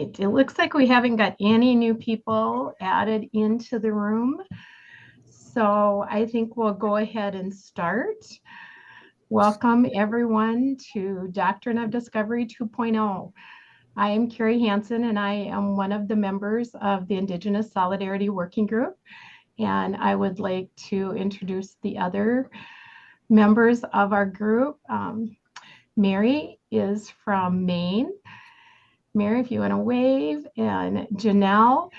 right. It looks like we haven't got any new people added into the room. So I think we'll go ahead and start. Welcome everyone to Doctrine of Discovery 2.0. I am Carrie Hansen and I am one of the members of the Indigenous Solidarity Working Group. And I would like to introduce the other members of our group. Mary is from Maine. Mary, if you want to wave, and Janelle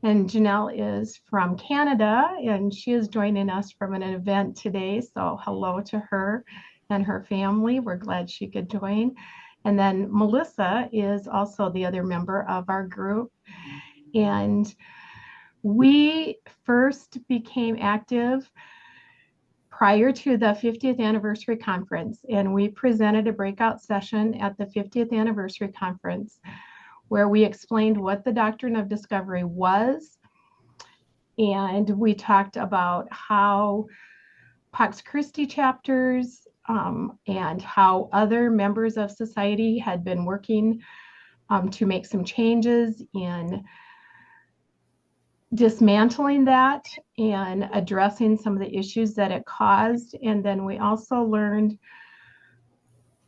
is from Canada, and she is joining us from an event today. So hello to her and her family. We're glad she could join. And then Melissa is also the other member of our group. And we first became active prior to the 50th anniversary conference, and we presented a breakout session at the 50th anniversary conference where we explained what the Doctrine of Discovery was, and we talked about how Pax Christi chapters and how other members of society had been working to make some changes in dismantling that and addressing some of the issues that it caused. And then we also learned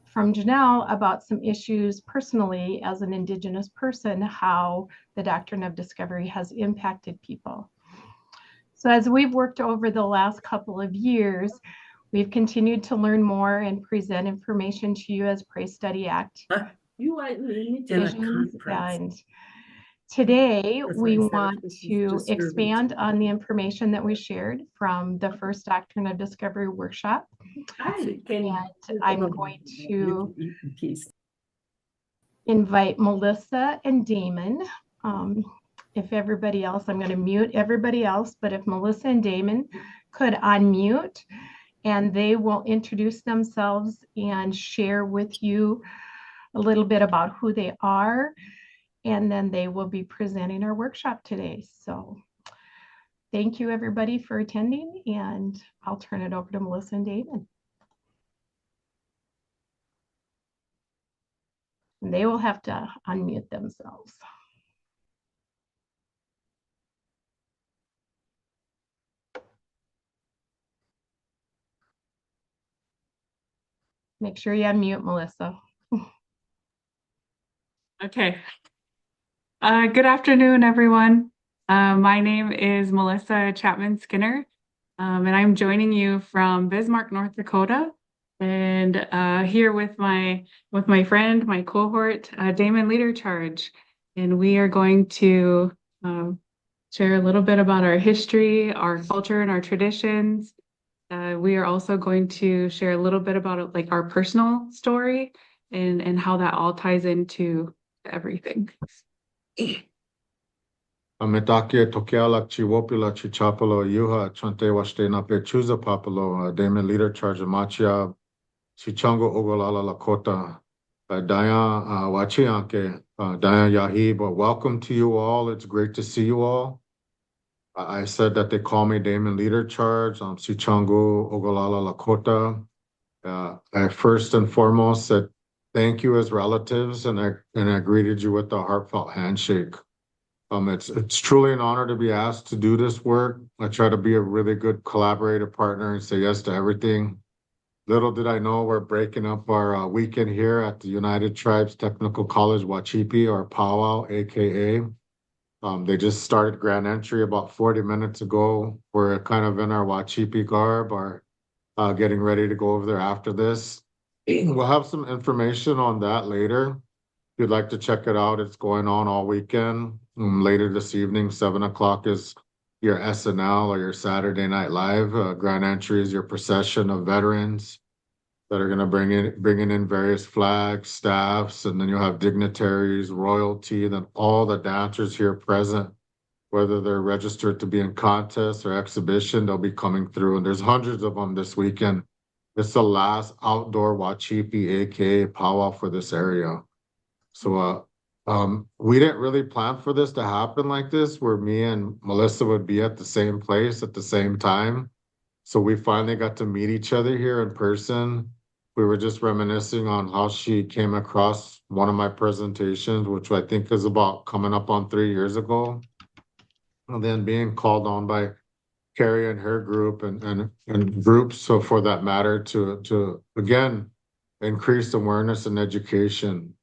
from Janelle about some issues personally as an Indigenous person, how the Doctrine of Discovery has impacted people. So as we've worked over the last couple of years, we've continued to learn more and present information to you as Pray Study Act visions. And today, we want to expand on the information that we shared from the first Doctrine of Discovery workshop. And I'm going to invite Melissa and Damon. If everybody else, I'm going to mute everybody else, but if Melissa and Damon could unmute, and they will introduce themselves and share with you a little bit about who they are. And then they will be presenting our workshop today. So thank you everybody for attending, and I'll turn it over to Melissa and Damon. And they will have to unmute themselves. Make sure you unmute, Melissa. Okay. Good afternoon, everyone. My name is Melissa Chapman Skinner, and I'm joining you from Bismarck, North Dakota, and here with my friend, my cohort, Damon Leadercharge, and we are going to share a little bit about our history, our culture, and our traditions. We are also going to share a little bit about like our personal story and how that all ties into everything. Ametakia tokeala chiwopila chichapalo yuha chante washte na pechuza papalo Damon Leadercharge machia Sicangu Oglala Lakota Daya Wachianke Daya Yahib. Welcome to you all. It's great to see you all. I said that they call me Damon Leadercharge. I'm Sicangu Oglala Lakota. I first and foremost said thank you as relatives, and I greeted you with a heartfelt handshake. It's truly an honor to be asked to do this work. I try to be a really good collaborator partner and say yes to everything. Little did I know we're breaking up our weekend here at the United Tribes Technical College Wachipi, or powwow, AKA. They just started grand entry about 40 minutes ago. We're kind of in our Wachipi garb, or getting ready to go over there after this. We'll have some information on that later. If you'd like to check it out, it's going on all weekend. Later this evening, 7 o'clock is your SNL or your Saturday Night Live. Grand entry is your procession of veterans that are going to bringing in various flags, staffs, and then you'll have dignitaries, royalty, and then all the dancers here present, whether they're registered to be in contests or exhibition, they'll be coming through. And there's hundreds of them this weekend. It's the last outdoor Wachipi, aka powwow, for this area. So we didn't really plan for this to happen like this, where me and Melissa would be at the same place at the same time. So we finally got to meet each other here in person. we were just reminiscing on how she came across one of my presentations, which I think is about coming up on 3 years ago. And then being called on by Carrie and her group and groups, so for that matter, to again increase awareness and education.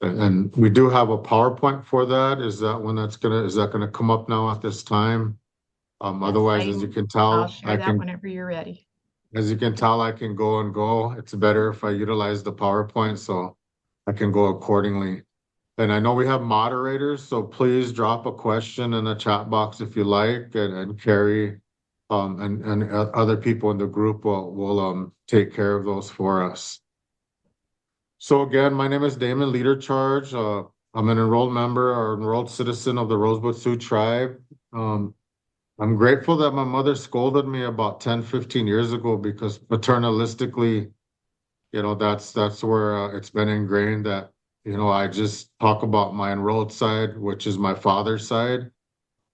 And we do have a PowerPoint for that. Is that gonna come up now at this time? Otherwise, as you can I'll tell, share that whenever you're ready. as you can tell, I can go and go. It's better if I utilize the PowerPoint, so I can go accordingly. And I know we have moderators, so please drop a question in the chat box if you like, and Carrie and other people in the group will take care of those for us. So again, my name is Damon, Leadercharge. I'm an enrolled member or enrolled citizen of the Rosebud Sioux tribe. I'm grateful that my mother scolded me about 10, 15 years ago because paternalistically, that's where it's been ingrained that, I just talk about my enrolled side, which is my father's side.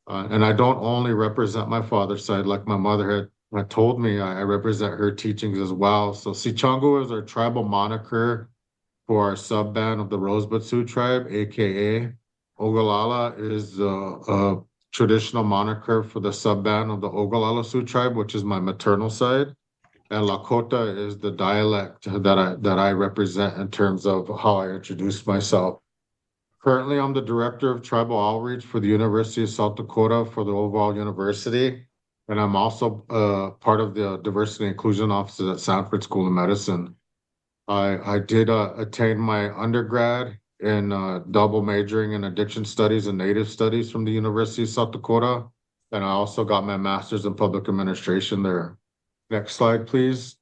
And I don't only represent my father's side, like my mother had told me, I represent her teachings as well. So Sicangu is our tribal moniker for our sub-band of the Rosebud Sioux tribe, AKA. Oglala is a traditional moniker for the sub-band of the Oglala Sioux tribe, which is my maternal side. And Lakota is the dialect that I represent in terms of how I introduce myself. Currently, I'm the director of tribal outreach for the University of South Dakota for the overall university. And I'm also part of the diversity and inclusion office at Sanford School of Medicine. I did attain my undergrad in double majoring in addiction studies and native studies from the University of South Dakota. And I also got my master's in public administration there. Next slide, please.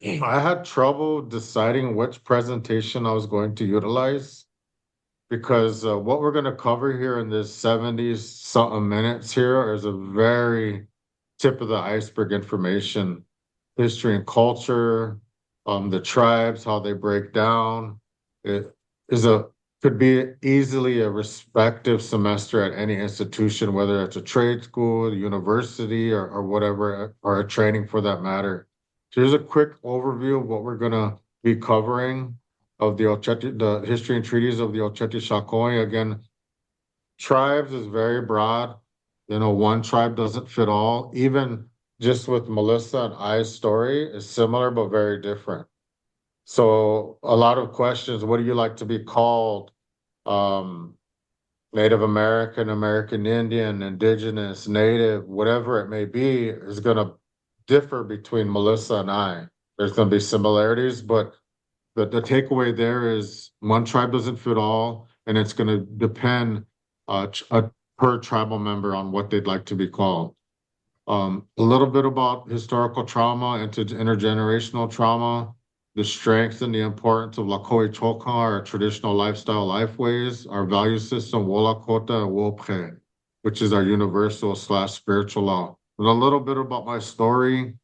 I had trouble deciding which presentation I was going to utilize because what we're going to cover here in this 70 something minutes here is a very tip of the iceberg information, history and culture, the tribes, how they break down. It could be easily a respective semester at any institution, whether it's a trade school, university, or whatever, or a training for that matter. So here's a quick overview of what we're gonna be covering of the history and treaties of the Ocheti Shakoi. Again, tribes is very broad. One tribe doesn't fit all. Even just with Melissa and I's story is similar but very different. So a lot of questions, what do you like to be called? Native American, American Indian, Indigenous, Native, whatever it may be, is going to differ between Melissa and I. There's going to be similarities, but the takeaway there is one tribe doesn't fit all, and it's going to depend per tribal member on what they'd like to be called. A little bit about historical trauma, intergenerational trauma, the strength and the importance of Lakoi Choka, our traditional lifestyle lifeways, our value system, Wolakota and Wopre, which is our universal/spiritual law. And a little bit about my story.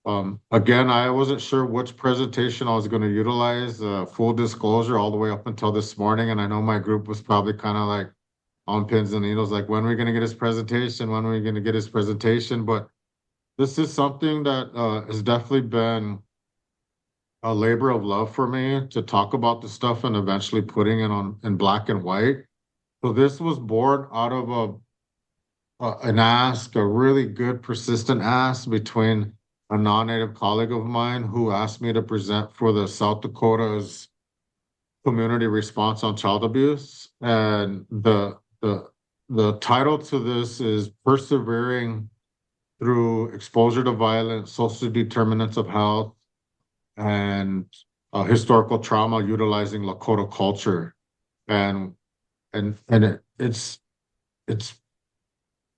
Again, I wasn't sure which presentation I was going to utilize, full disclosure, all the way up until this morning. And I know my group was probably kind of like on pins and needles, like, when are we going to get his presentation? When are we going to get his presentation? But this is something that has definitely been a labor of love for me to talk about the stuff and eventually putting it on in black and white. So this was born out of an ask, a really good persistent ask between a non-native colleague of mine who asked me to present for the South Dakota's community response on child abuse. And the title to this is Persevering Through Exposure to Violence, Social Determinants of Health, and historical trauma utilizing Lakota culture. And it's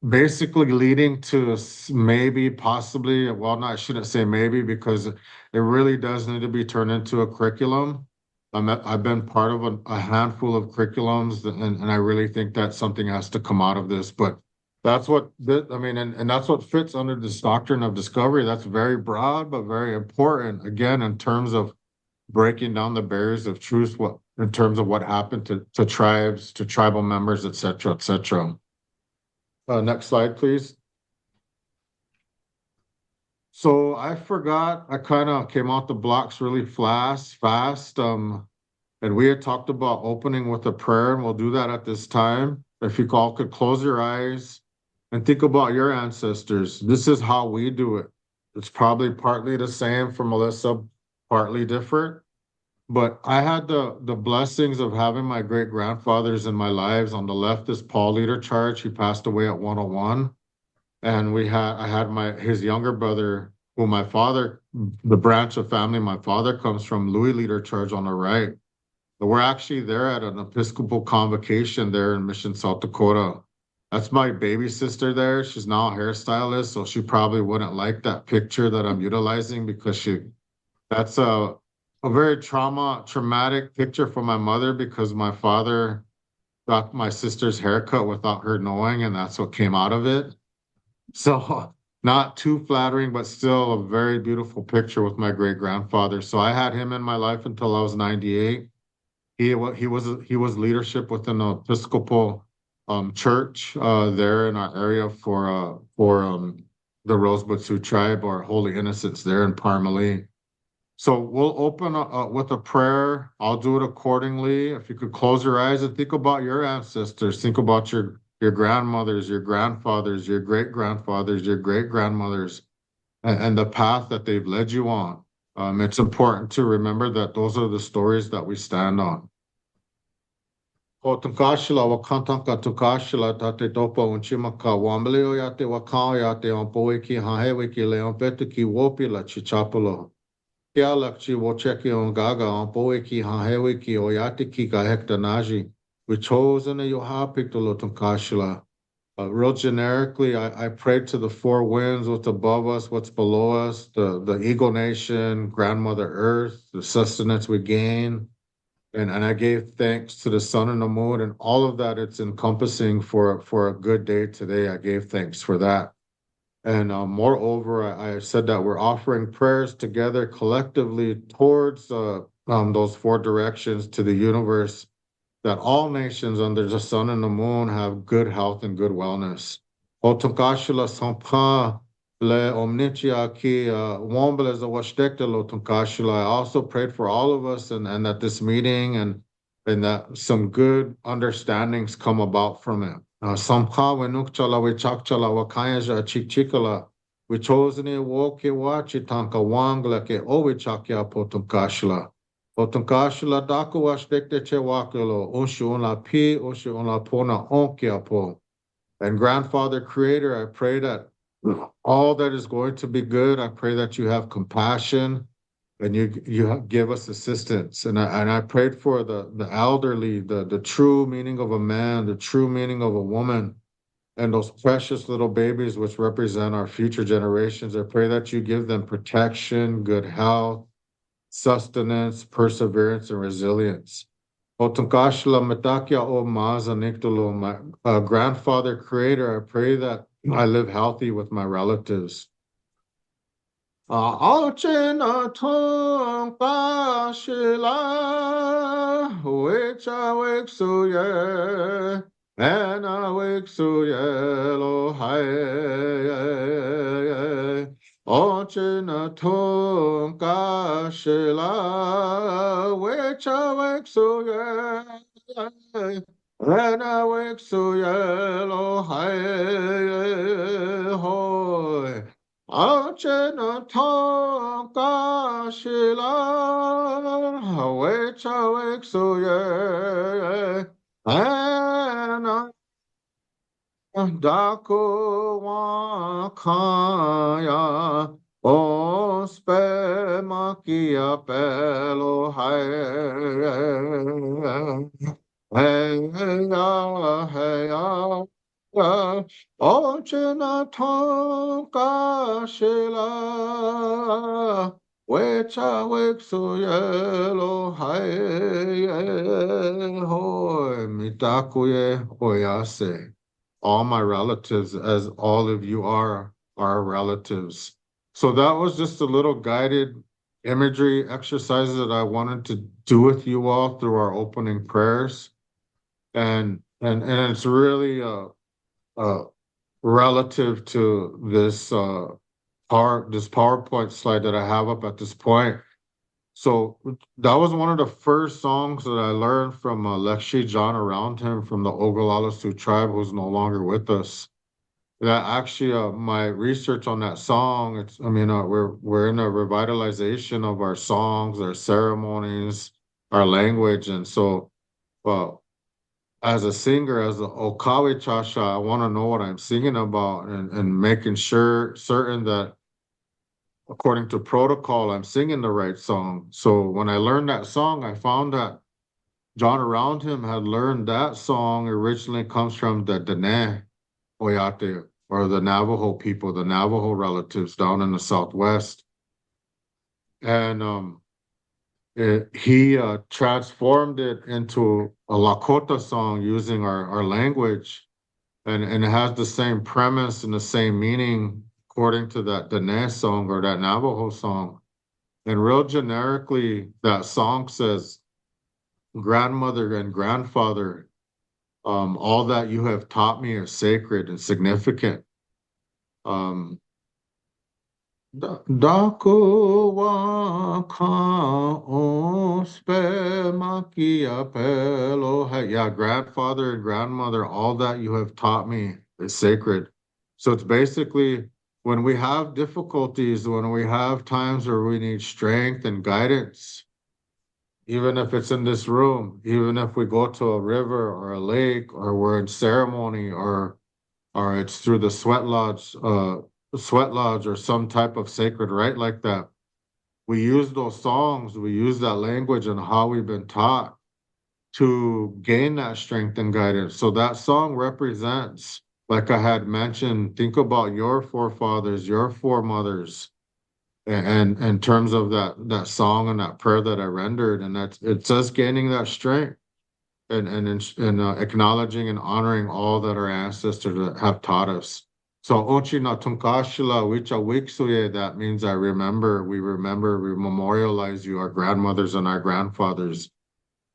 basically leading to maybe, possibly, well, no, I shouldn't say maybe, because it really does need to be turned into a curriculum. I've been part of a handful of curriculums, and I really think that something has to come out of this. But that's what, and that's what fits under this doctrine of discovery. That's very broad, but very important, again, in terms of breaking down the barriers of truth, in terms of what happened to tribes, to tribal members, et cetera, et cetera. Next slide, please. So I forgot, I kind of came out the blocks really fast. And we had talked about opening with a prayer, and we'll do that at this time. If you all could close your eyes and think about your ancestors. This is how we do it. It's probably partly the same for Melissa, partly different. But I had the blessings of having my great grandfathers in my lives. On the left is Paul Leadercharge. He passed away at 101. And I had his younger brother, who my father, the branch of family my father comes from, Louis Leadercharge on the right. But we're actually there at an Episcopal convocation there in Mission, South Dakota. That's my baby sister there. She's now a hairstylist, so she probably wouldn't like that picture that I'm utilizing because that's a very traumatic picture for my mother because my father got my sister's haircut without her knowing, and that's what came out of it. So not too flattering, but still a very beautiful picture with my great grandfather. So I had him in my life until I was 98. He was leadership within the Episcopal church there in our area for the Rosebud Sioux tribe or Holy Innocents there in Parmalee. So we'll open with a prayer. I'll do it accordingly. If you could close your eyes and think about your ancestors, think about your grandmothers, your grandfathers, your great grandfathers, your great grandmothers, and the path that they've led you on. It's important to remember that those are the stories that we stand on. O tunkashila wa kantanka tunkashila tate topa unchimaka wambleo yate wakao yate on poeki hahewe ki leon petu ki wopila chichapalo. Kia lakchi wo cheki on gaga on poeki hahewe ki oyate ki ka hekta naji. We chosen a yoha pictolo tunkashila. Real generically, I prayed to the four winds, what's above us, what's below us, the Eagle Nation, Grandmother Earth, the sustenance we gain. And I gave thanks to the sun and the moon and all of that it's encompassing for a good day today. I gave thanks for that. And moreover, I said that we're offering prayers together collectively towards those four directions to the universe, that all nations under the sun and the moon have good health and good wellness. Otunkashila sampa le omnichia ki wombele za washtektelo tunkashila. I also prayed for all of us and at this meeting and that some good understandings come about from it. Sampa wenukchala we chakchala wakayaja chikchikala. We chosen it woke wachi tanka wangla ke owe chakya potunkashila. Otunkashila daku washtekte che wakilo oshu on la pi oshu on la pona onkiapo. And Grandfather Creator, I pray that all that is going to be good, I pray that you have compassion and you give us assistance. And I prayed for the elderly, the true meaning of a man, the true meaning of a woman, and those precious little babies which represent our future generations. I pray that you give them protection, good health, sustenance, perseverance, and resilience. Otunkashla metakia o maza niktolo, my Grandfather Creator, I pray that I live healthy with my relatives. Ochena tonkashila, which I wake so ye, and I wake so yellow high. Ochena tonkashila, which I wake so ye, and I wake so yellow high. Hoy. Ochena tonkashila, which I wake so ye, and I Dako wakaya ospe makia pelo heya ochena tonkashila wecha weksu yelo hoy mitakuye oyase. All my relatives, as all of you are our relatives. So that was just a little guided imagery exercise that I wanted to do with you all through our opening prayers. And it's really relative to this this PowerPoint slide that I have up at this point. So that was one of the first songs that I learned from Lekshi John around him from the Oglala Sioux tribe, who's no longer with us. That actually, my research on that song, we're in a revitalization of our songs, our ceremonies, our language, and so, as a singer, as a Okawe Chasha, I want to know what I'm singing about and making certain that according to protocol, I'm singing the right song. So when I learned that song, I found that John around him had learned that song originally comes from the Dene Oyate, or the Navajo people, the Navajo relatives down in the Southwest. And he transformed it into a Lakota song using our language. And it has the same premise and the same meaning according to that Dene song or that Navajo song. And real generically, that song says, grandmother and grandfather, all that you have taught me is sacred and significant. Dako wa ka o spe makia pelo. Yeah, grandfather and grandmother, all that you have taught me is sacred. So it's basically when we have difficulties, when we have times where we need strength and guidance, even if it's in this room, even if we go to a river or a lake, or we're in ceremony, or it's through the sweat lodge or some type of sacred rite like that. We use those songs, we use that language and how we've been taught to gain that strength and guidance. So that song represents, like I had mentioned, think about your forefathers, your foremothers, and in terms of that song and that prayer that I rendered, and it's us gaining that strength and acknowledging and honoring all that our ancestors have taught us. So Ochi na Tunkashila Wicha Wiksuye, that means I remember, we memorialize you, our grandmothers and our grandfathers.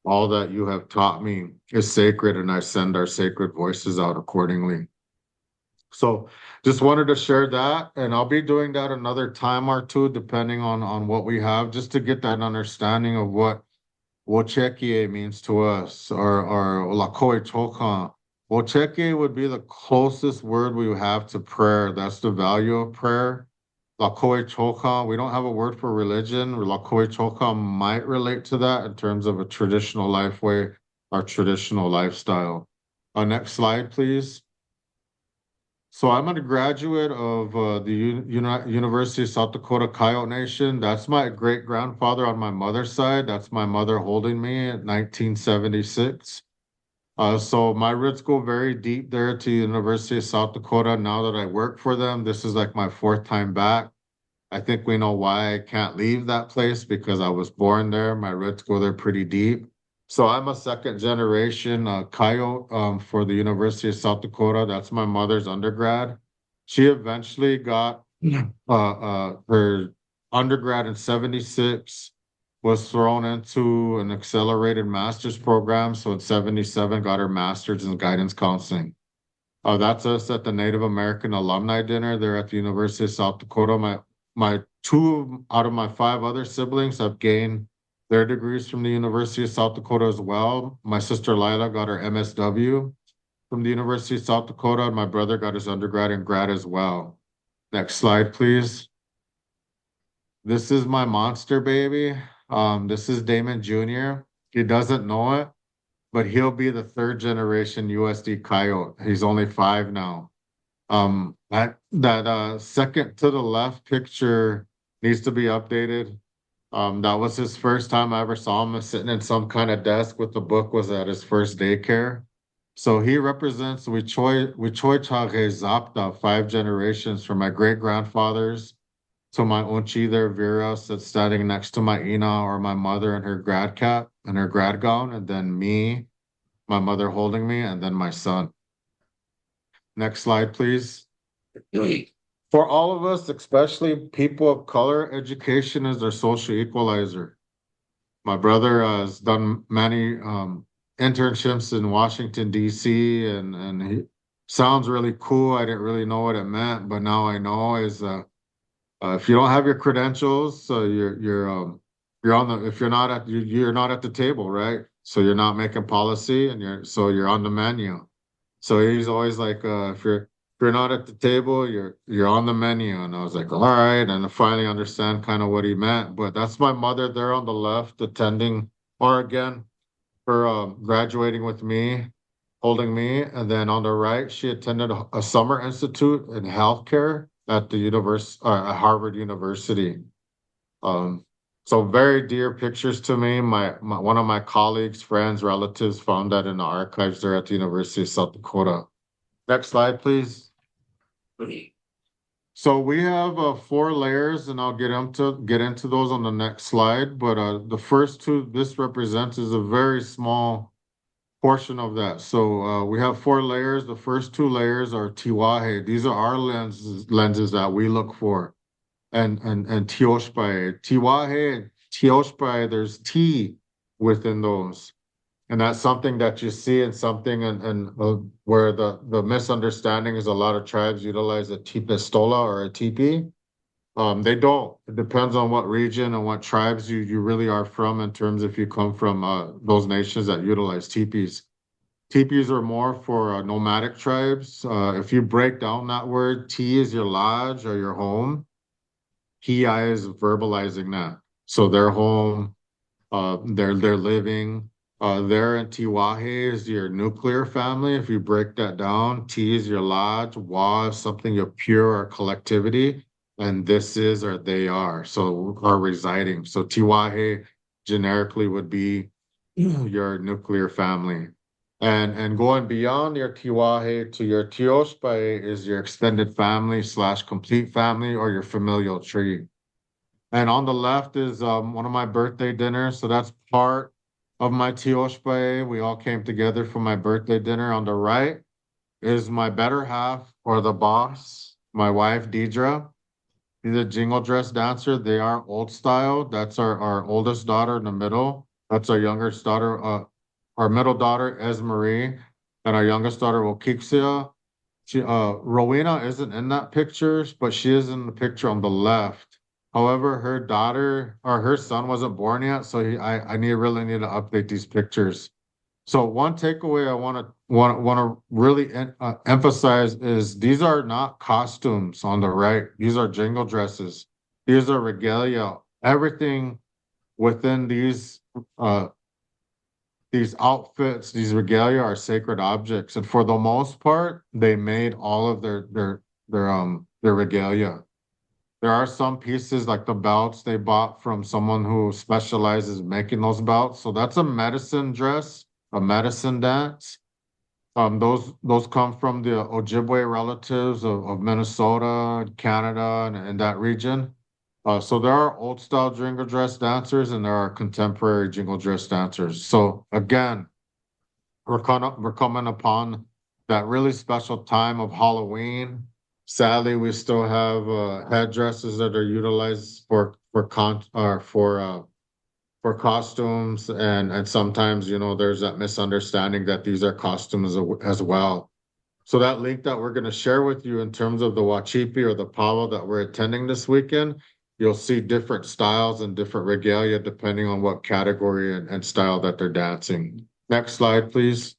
All that you have taught me is sacred, and I send our sacred voices out accordingly. So just wanted to share that, and I'll be doing that another time or two, depending on what we have, just to get that understanding of what Wochekie means to us, or Lakoi Chokan. Wochekie would be the closest word we have to prayer. That's the value of prayer. Lakoi Chokan, we don't have a word for religion. Lakoi Chokan might relate to that in terms of a traditional life way, our traditional lifestyle. Next slide, please. So I'm a graduate of the University of South Dakota Coyote Nation. That's my great-grandfather on my mother's side. That's my mother holding me in 1976. So my roots go very deep there to University of South Dakota. Now that I work for them, this is like my fourth time back. I think we know why I can't leave that place, because I was born there. My roots go there pretty deep. So I'm a second generation Coyote for the University of South Dakota. That's my mother's undergrad. She eventually got her undergrad in 76, was thrown into an accelerated master's program. So in 77, got her master's in guidance counseling. That's us at the Native American Alumni Dinner there at the University of South Dakota. My two out of my five other siblings have gained their degrees from the University of South Dakota as well. My sister Lila got her MSW from the University of South Dakota, and my brother got his undergrad and grad as well. Next slide, please. This is my monster baby. This is Damon Jr. He doesn't know it, but he'll be the third generation USD Coyote. He's only 5 now. That second to the left picture needs to be updated. That was his first time I ever saw him sitting in some kind of desk with the book, was at his first daycare. So he represents Wichoi Chage Zapta, 5 generations from my great grandfathers to my Unchi there, Vera, that's standing next to my Ina, or my mother in her grad cap and her grad gown, and then me, my mother holding me, and then my son. Next slide, please. For all of us, especially people of color, education is their social equalizer. My brother has done many internships in Washington, D.C., and he sounds really cool. I didn't really know what it meant, but now I know is If you don't have your credentials, you're on the if you're not at the table, right? So you're not making policy, and you're on the menu. So he's always like, if you're not at the table, you're on the menu. And I was like, all right, and I finally understand kind of what he meant. But that's my mother there on the left, attending, or again, her graduating with me, holding me, and then on the right, she attended a summer institute in healthcare at the at Harvard University. Um, so very dear pictures to me. My one of my colleagues, friends, relatives found that in the archives there at the University of South Dakota. Next slide, please. So we have 4 layers, and I'll get into those on the next slide. But the first two this represents is a very small portion of that. So we have 4 layers. The first 2 layers are Tiwahe. These are our lenses that we look for. And Tioshpai. Tiwahe and Tioshpai, there's T within those. And that's something that you see in something and where the misunderstanding is a lot of tribes utilize a pistola or a teepee. They don't. It depends on what region and what tribes you really are from in terms if you come from those nations that utilize teepees. Teepees are more for nomadic tribes. If you break down that word, T is your lodge or your home. PI is verbalizing that. So their home, they're living. There in Tiwahe is your nuclear family. If you break that down, T is your lodge, Wa is something your pure or collectivity, and this is or they are. So are residing. So Tiwahe generically would be your nuclear family. And going beyond your Tiwahe to your Tiospae is your extended family / complete family or your familial tree. And on the left is one of my birthday dinners. So that's part of my Tioshpae. We all came together for my birthday dinner. On the right is my better half or the boss, my wife, Deidre. She's a jingle dress dancer. They are old style. That's our oldest daughter in the middle. That's our youngest daughter, our middle daughter, Esmarie, and our youngest daughter, Wokixia. Rowena isn't in that picture, but she is in the picture on the left. However, her daughter or her son wasn't born yet, so I really need to update these pictures. So one takeaway I want to really emphasize is these are not costumes on the right. These are jingle dresses. These are regalia. Everything within these outfits, these regalia are sacred objects, and for the most part, they made all of their regalia. There are some pieces like the belts they bought from someone who specializes in making those belts. So that's a medicine dress, a medicine dance. Those come from the Ojibwe relatives of Minnesota, Canada, and that region. So there are old style jingle dress dancers and there are contemporary jingle dress dancers. So again, we're coming upon that really special time of Halloween. Sadly, we still have headdresses that are utilized for costumes, and sometimes there's that misunderstanding that these are costumes as well. So that link that we're going to share with you in terms of the Wachipi or the powwow that we're attending this weekend, you'll see different styles and different regalia depending on what category and style that they're dancing. Next slide, please.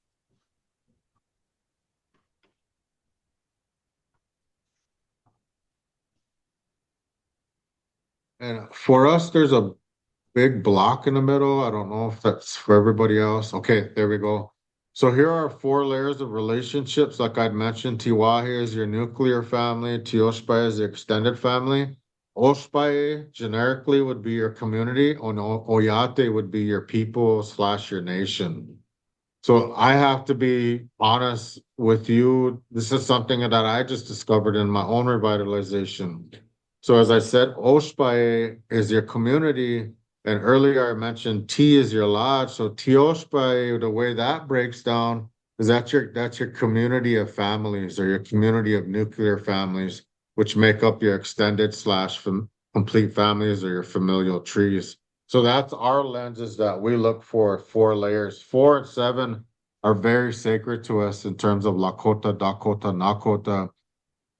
And for us, there's a big block in the middle. I don't know if that's for everybody else. Okay, there we go. So here are 4 layers of relationships. Like I'd mentioned, Tiwahe is your nuclear family. Tioshpai is your extended family. Oshpai generically would be your community. Oyate would be your people / your nation. So I have to be honest with you. This is something that I just discovered in my own revitalization. So as I said, Oshpai is your community. And earlier I mentioned T is your lodge. So Tioshpai, the way that breaks down is that's your community of families or your community of nuclear families, which make up your extended / complete families or your familial trees. So that's our lenses that we look for 4 layers. 4 and 7 are very sacred to us in terms of Lakota, Dakota, Nakota.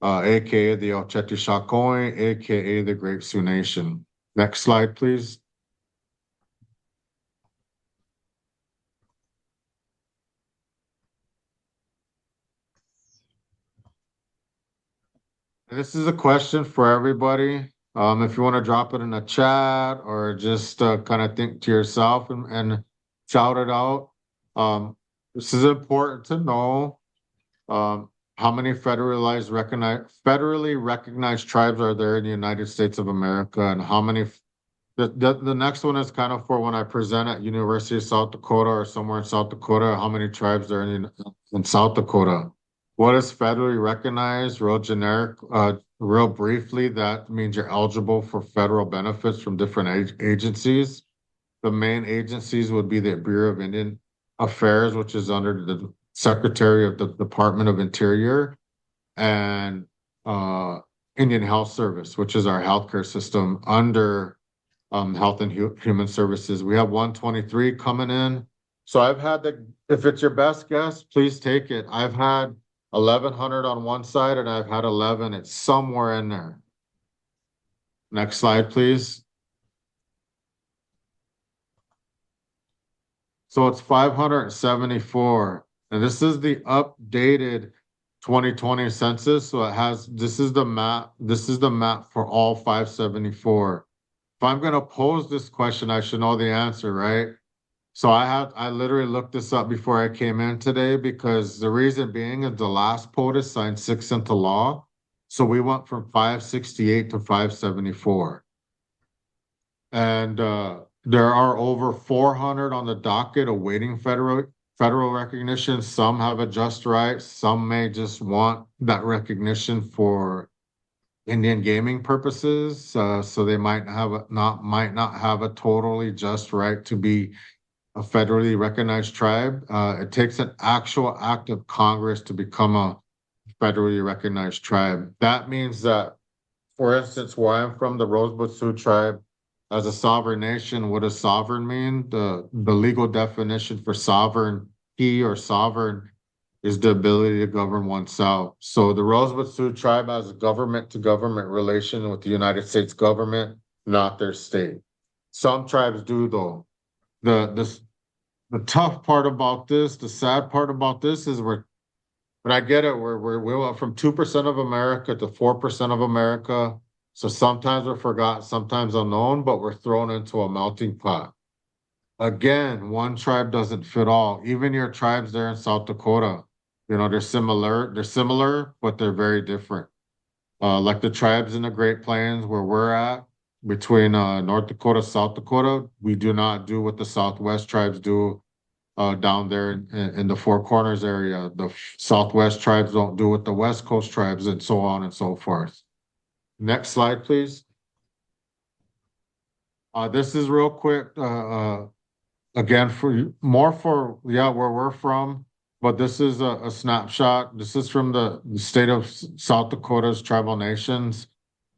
aka the Oceti-Sakowin, aka the Great Sioux Nation. Next slide, please. This is a question for everybody. If you want to drop it in a chat or just kind of think to yourself and shout it out. This is important to know. How many federally recognized tribes are there in the United States of America, and how many? The next one is kind of for when I present at University of South Dakota or somewhere in South Dakota. How many tribes there in South Dakota? What is federally recognized? Real generic. Real briefly, that means you're eligible for federal benefits from different agencies. The main agencies would be the Bureau of Indian Affairs, which is under the Secretary of the Department of Interior, and Indian Health Service, which is our healthcare system under Health and Human Services. We have 123 coming in. So I've had if it's your best guess, please take it. I've had 1,100 on one side and I've had 11. It's somewhere in there. Next slide, please. So it's 574. And this is the updated 2020 census. So this is the map for all 574. If I'm going to pose this question, I should know the answer, right? So I literally looked this up before I came in today, because the reason being is the last POTUS signed 6 into law. So we went from 568 to 574. And there are over 400 on the docket awaiting federal recognition. Some have a just right. Some may just want that recognition for Indian gaming purposes. So they might not have a totally just right to be a federally recognized tribe. It takes an actual act of Congress to become a federally recognized tribe. That means that, for instance, where I'm from, the Rosebud Sioux tribe, as a sovereign nation, what does sovereign mean? The legal definition for sovereignty or sovereign is the ability to govern oneself. So the Rosebud Sioux tribe has a government-to-government relation with the United States government, not their state. Some tribes do, though. The tough part about this, the sad part about this is but I get it, we went from 2% of America to 4% of America. So sometimes we're forgotten, sometimes unknown, but we're thrown into a melting pot. Again, one tribe doesn't fit all. Even your tribes there in South Dakota, they're similar, but they're very different. Like the tribes in the Great Plains where we're at, between North Dakota, South Dakota, we do not do what the Southwest tribes do down there in the Four Corners area. The Southwest tribes don't do what the West Coast tribes, and so on and so forth. Next slide, please. This is real quick. Again, where we're from, but this is a snapshot. This is from the state of South Dakota's tribal nations,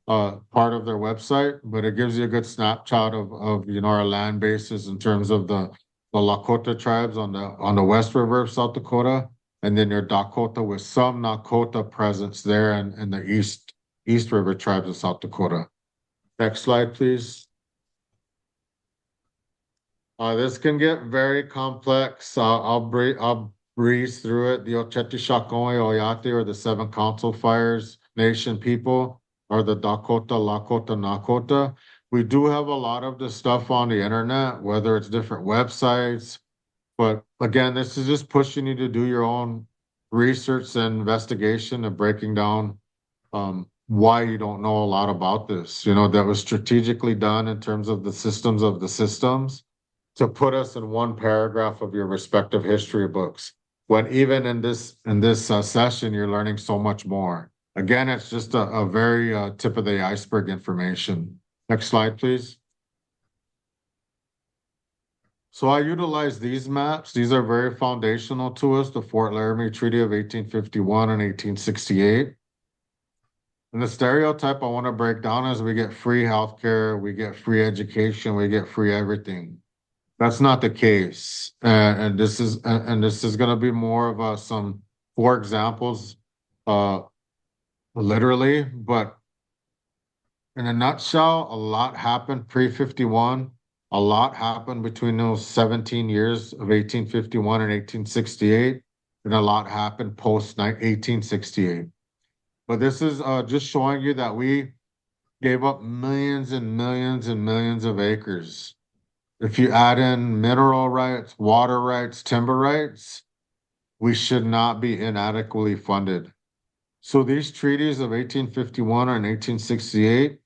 part of their website, but it gives you a good snapshot of our land bases in terms of the Lakota tribes on the West River of South Dakota, and then your Dakota with some Nakota presence there, and the East River tribes of South Dakota. Next slide, please. This can get very complex. I'll breeze through it. The Oceti-Sakowin Oyate, or the Seven Council Fires Nation people, or the Dakota, Lakota, Nakota. We do have a lot of this stuff on the internet, whether it's different websites. But again, this is just pushing you to do your own research and investigation and breaking down why you don't know a lot about this. That was strategically done in terms of the systems to put us in one paragraph of your respective history books, when even in this session, you're learning so much more. Again, it's just a very tip of the iceberg information. Next slide, please. So I utilize these maps. These are very foundational to us, the Fort Laramie Treaty of 1851 and 1868. And the stereotype I want to break down is we get free healthcare, we get free education, we get free everything. That's not the case. And this is going to be more of some 4 examples. literally, but in a nutshell, a lot happened pre-51. A lot happened between those 17 years of 1851 and 1868, and a lot happened post 1868. But this is just showing you that we gave up millions and millions and millions of acres. If you add in mineral rights, water rights, timber rights, we should not be inadequately funded. So these treaties of 1851 and 1868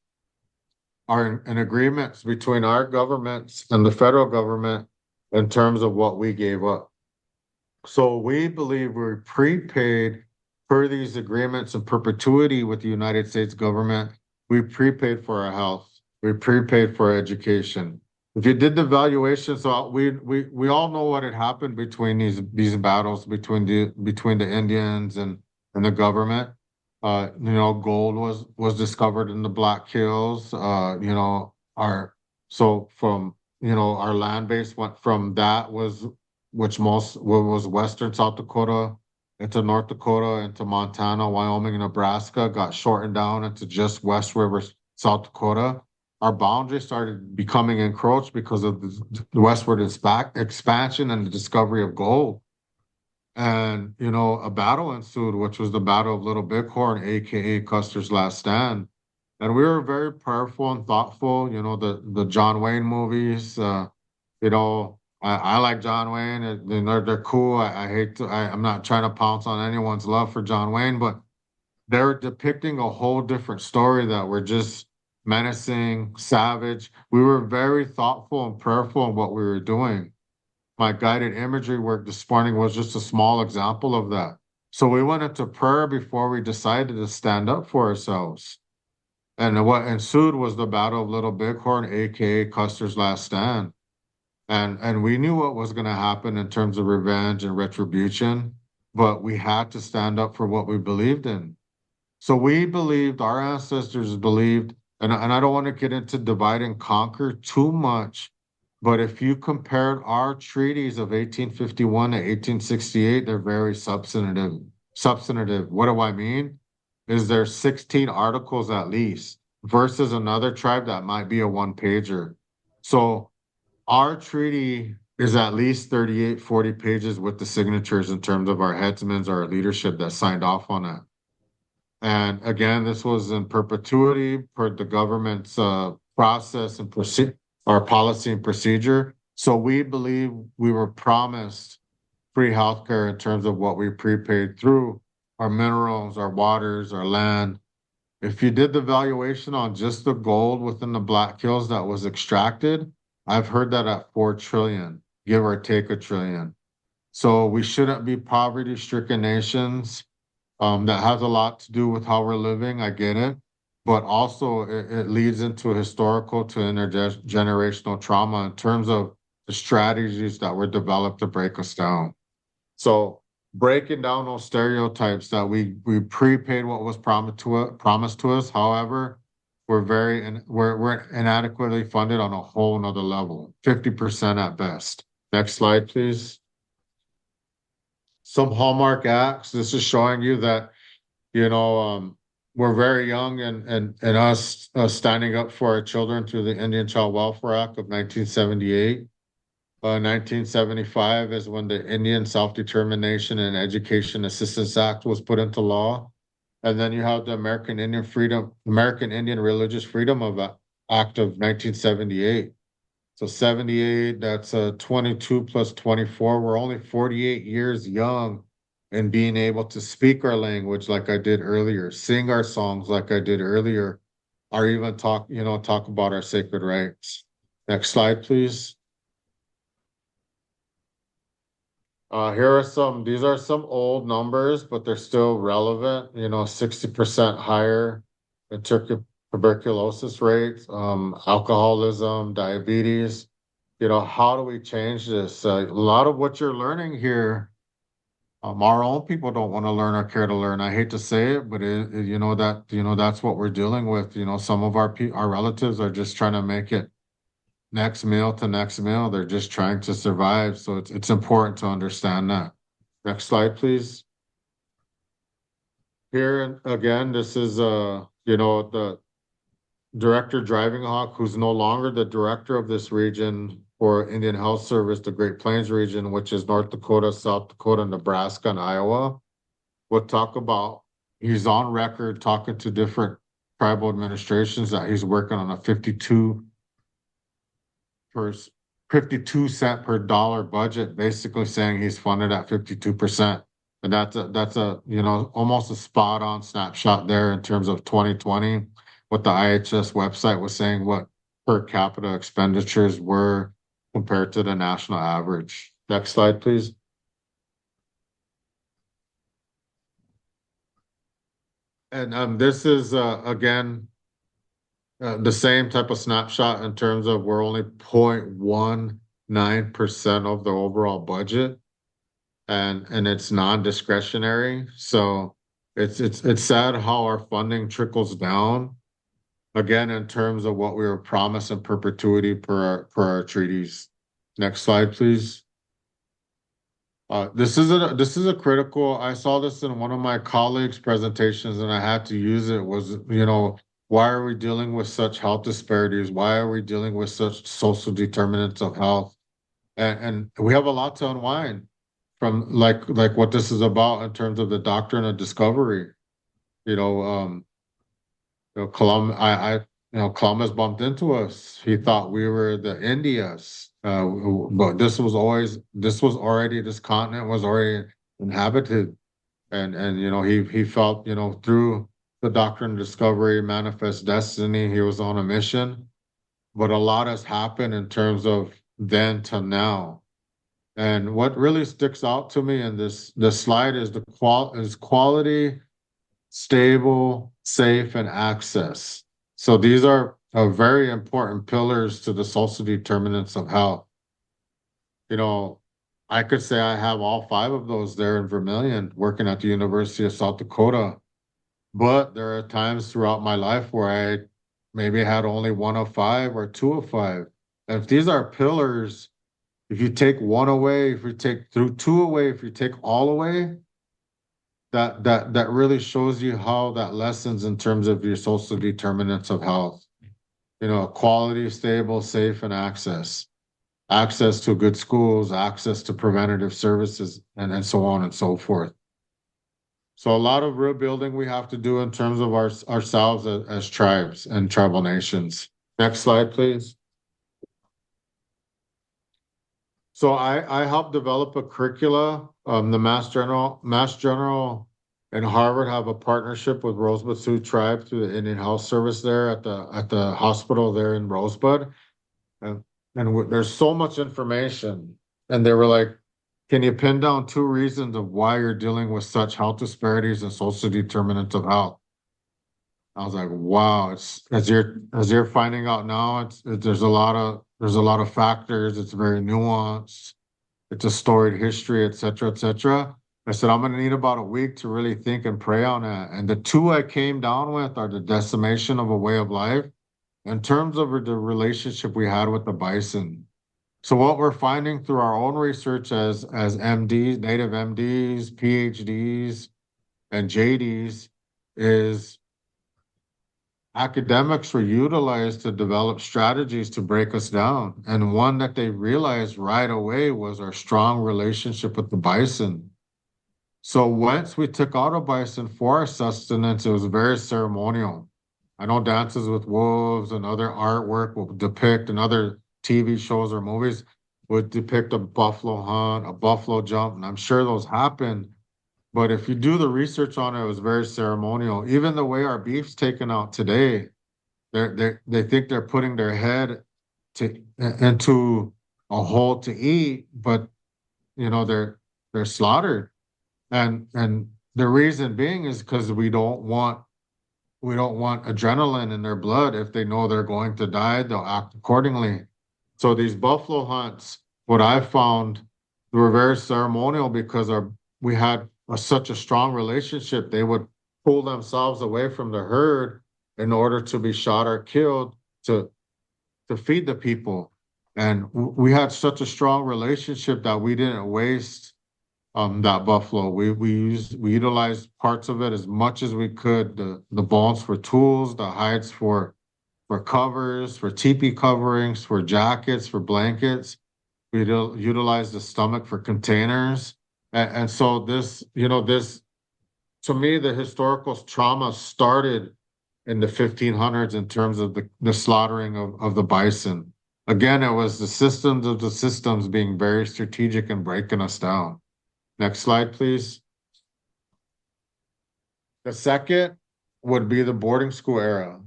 are in agreements between our governments and the federal government in terms of what we gave up. So we believe we're prepaid per these agreements in perpetuity with the United States government. We prepaid for our health. We prepaid for our education. If you did the valuation, so we all know what had happened between these battles between the Indians and the government. Gold was discovered in the Black Hills. Our land base went from that was Western South Dakota into North Dakota, into Montana, Wyoming, and Nebraska, got shortened down into just West River, South Dakota. Our boundaries started becoming encroached because of the westward expansion and the discovery of gold. And, a battle ensued, which was the Battle of Little Bighorn, aka Custer's Last Stand. And we were very prayerful and thoughtful, the John Wayne movies, I like John Wayne. They're cool. I'm not trying to pounce on anyone's love for John Wayne, but they're depicting a whole different story that we're just menacing, savage. We were very thoughtful and prayerful in what we were doing. My guided imagery work this morning was just a small example of that. So we went into prayer before we decided to stand up for ourselves. And what ensued was the Battle of Little Bighorn, aka Custer's Last Stand. And we knew what was going to happen in terms of revenge and retribution, but we had to stand up for what we believed in. So we believed, our ancestors believed, and I don't want to get into divide and conquer too much, but if you compared our treaties of 1851 to 1868, they're very substantive. What do I mean? Is there 16 articles at least versus another tribe that might be a one-pager. So our treaty is at least 38, 40 pages with the signatures in terms of our headsmen, our leadership that signed off on it. And again, this was in perpetuity per the government's process and our policy and procedure. So we believe we were promised free healthcare in terms of what we prepaid through our minerals, our waters, our land. If you did the valuation on just the gold within the Black Hills that was extracted, I've heard that at 4 trillion, give or take a trillion. So we shouldn't be poverty-stricken nations. That has a lot to do with how we're living. I get it. But also it leads into historical to intergenerational trauma in terms of the strategies that were developed to break us down. So breaking down those stereotypes that we prepaid what was promised to us. However, we're inadequately funded on a whole nother level, 50% at best. Next slide, please. Some hallmark acts. This is showing you that, we're very young and us standing up for our children through the Indian Child Welfare Act of 1978. 1975 is when the Indian Self-Determination and Education Assistance Act was put into law. And then you have the American Indian Religious Freedom Act of 1978. So 78, that's 22 plus 24. We're only 48 years young in being able to speak our language like I did earlier, sing our songs like I did earlier, or even talk about our sacred rights. Next slide, please. These are some old numbers, but they're still relevant, 60% higher in tuberculosis rates, alcoholism, diabetes. How do we change this? A lot of what you're learning here, our own people don't want to learn or care to learn. I hate to say it, but that's what we're dealing with. Some of our relatives are just trying to make it next meal to next meal. They're just trying to survive. So it's important to understand that. Next slide, please. Here again, this is the Director Driving Hawk, who's no longer the director of this region for Indian Health Service, the Great Plains region, which is North Dakota, South Dakota, Nebraska, and Iowa. We'll talk about, he's on record talking to different tribal administrations that he's working on a 52 cent per dollar budget, basically saying he's funded at 52%. And that's a almost a spot on snapshot there in terms of 2020. What the IHS website was saying, what per capita expenditures were compared to the national average. Next slide, please. And this is, again, the same type of snapshot in terms of we're only 0.19% of the overall budget, and it's non-discretionary. So it's sad how our funding trickles down, again, in terms of what we were promised in perpetuity per our treaties. Next slide, please. This is a critical. I saw this in one of my colleagues' presentations, and I had to use it. Was, why are we dealing with such health disparities? Why are we dealing with such social determinants of health? And we have a lot to unwind from, like what this is about in terms of the doctrine of discovery. Columbus bumped into us. He thought we were the Indias, but this continent was already inhabited, and he felt, through the doctrine of discovery, manifest destiny, he was on a mission. But a lot has happened in terms of then to now. And what really sticks out to me in this slide is quality, stable, safe, and access. So these are very important pillars to the social determinants of health. I could say I have all 5 of those there in Vermilion, working at the University of South Dakota. But there are times throughout my life where I maybe had only 1 of 5 or 2 of 5. And if these are pillars, if you take 1 away, if you take 2 away, if you take all away, that really shows you how that lessens in terms of your social determinants of health. Quality, stable, safe, and access. Access to good schools, access to preventative services, and so on and so forth. So a lot of real building we have to do in terms of ourselves as tribes and tribal nations. Next slide, please. So I helped develop a curricula. The Mass General and Harvard have a partnership with Rosebud Sioux tribe through the Indian Health Service there at the hospital there in Rosebud. And there's so much information. And they were like, can you pin down 2 reasons of why you're dealing with such health disparities and social determinants of health? I was like, wow, it's as you're finding out now, there's a lot of factors, it's very nuanced, it's a storied history, et cetera, et cetera. I said, I'm gonna need about a week to really think and pray on it. And the 2 I came down with are the decimation of a way of life in terms of the relationship we had with the bison. So what we're finding through our own research as MDs, native MDs, PhDs, and JDs is academics were utilized to develop strategies to break us down. And one that they realized right away was our strong relationship with the bison. So once we took out a bison for our sustenance, it was very ceremonial. I know Dances with Wolves and other artwork will depict, and other TV shows or movies would depict a buffalo hunt, a buffalo jump, and I'm sure those happen. But if you do the research on it, it was very ceremonial. Even the way our beef's taken out today, they think they're putting their head into a hole to eat, but they're slaughtered, and the reason being is because we don't want adrenaline in their blood. If they know they're going to die, they'll act accordingly. So these buffalo hunts, what I found, were very ceremonial because we had such a strong relationship. They would pull themselves away from the herd in order to be shot or killed to feed the people. And we had such a strong relationship that we didn't waste that buffalo. We utilized parts of it as much as we could. The bones for tools, the hides for covers, for teepee coverings, for jackets, for blankets. We utilized the stomach for containers. And so this, to me, the historical trauma started in the 1500s in terms of the slaughtering of the bison. Again, it was the systems of the systems being very strategic and breaking us down. Next slide, please. The second would be the boarding school era.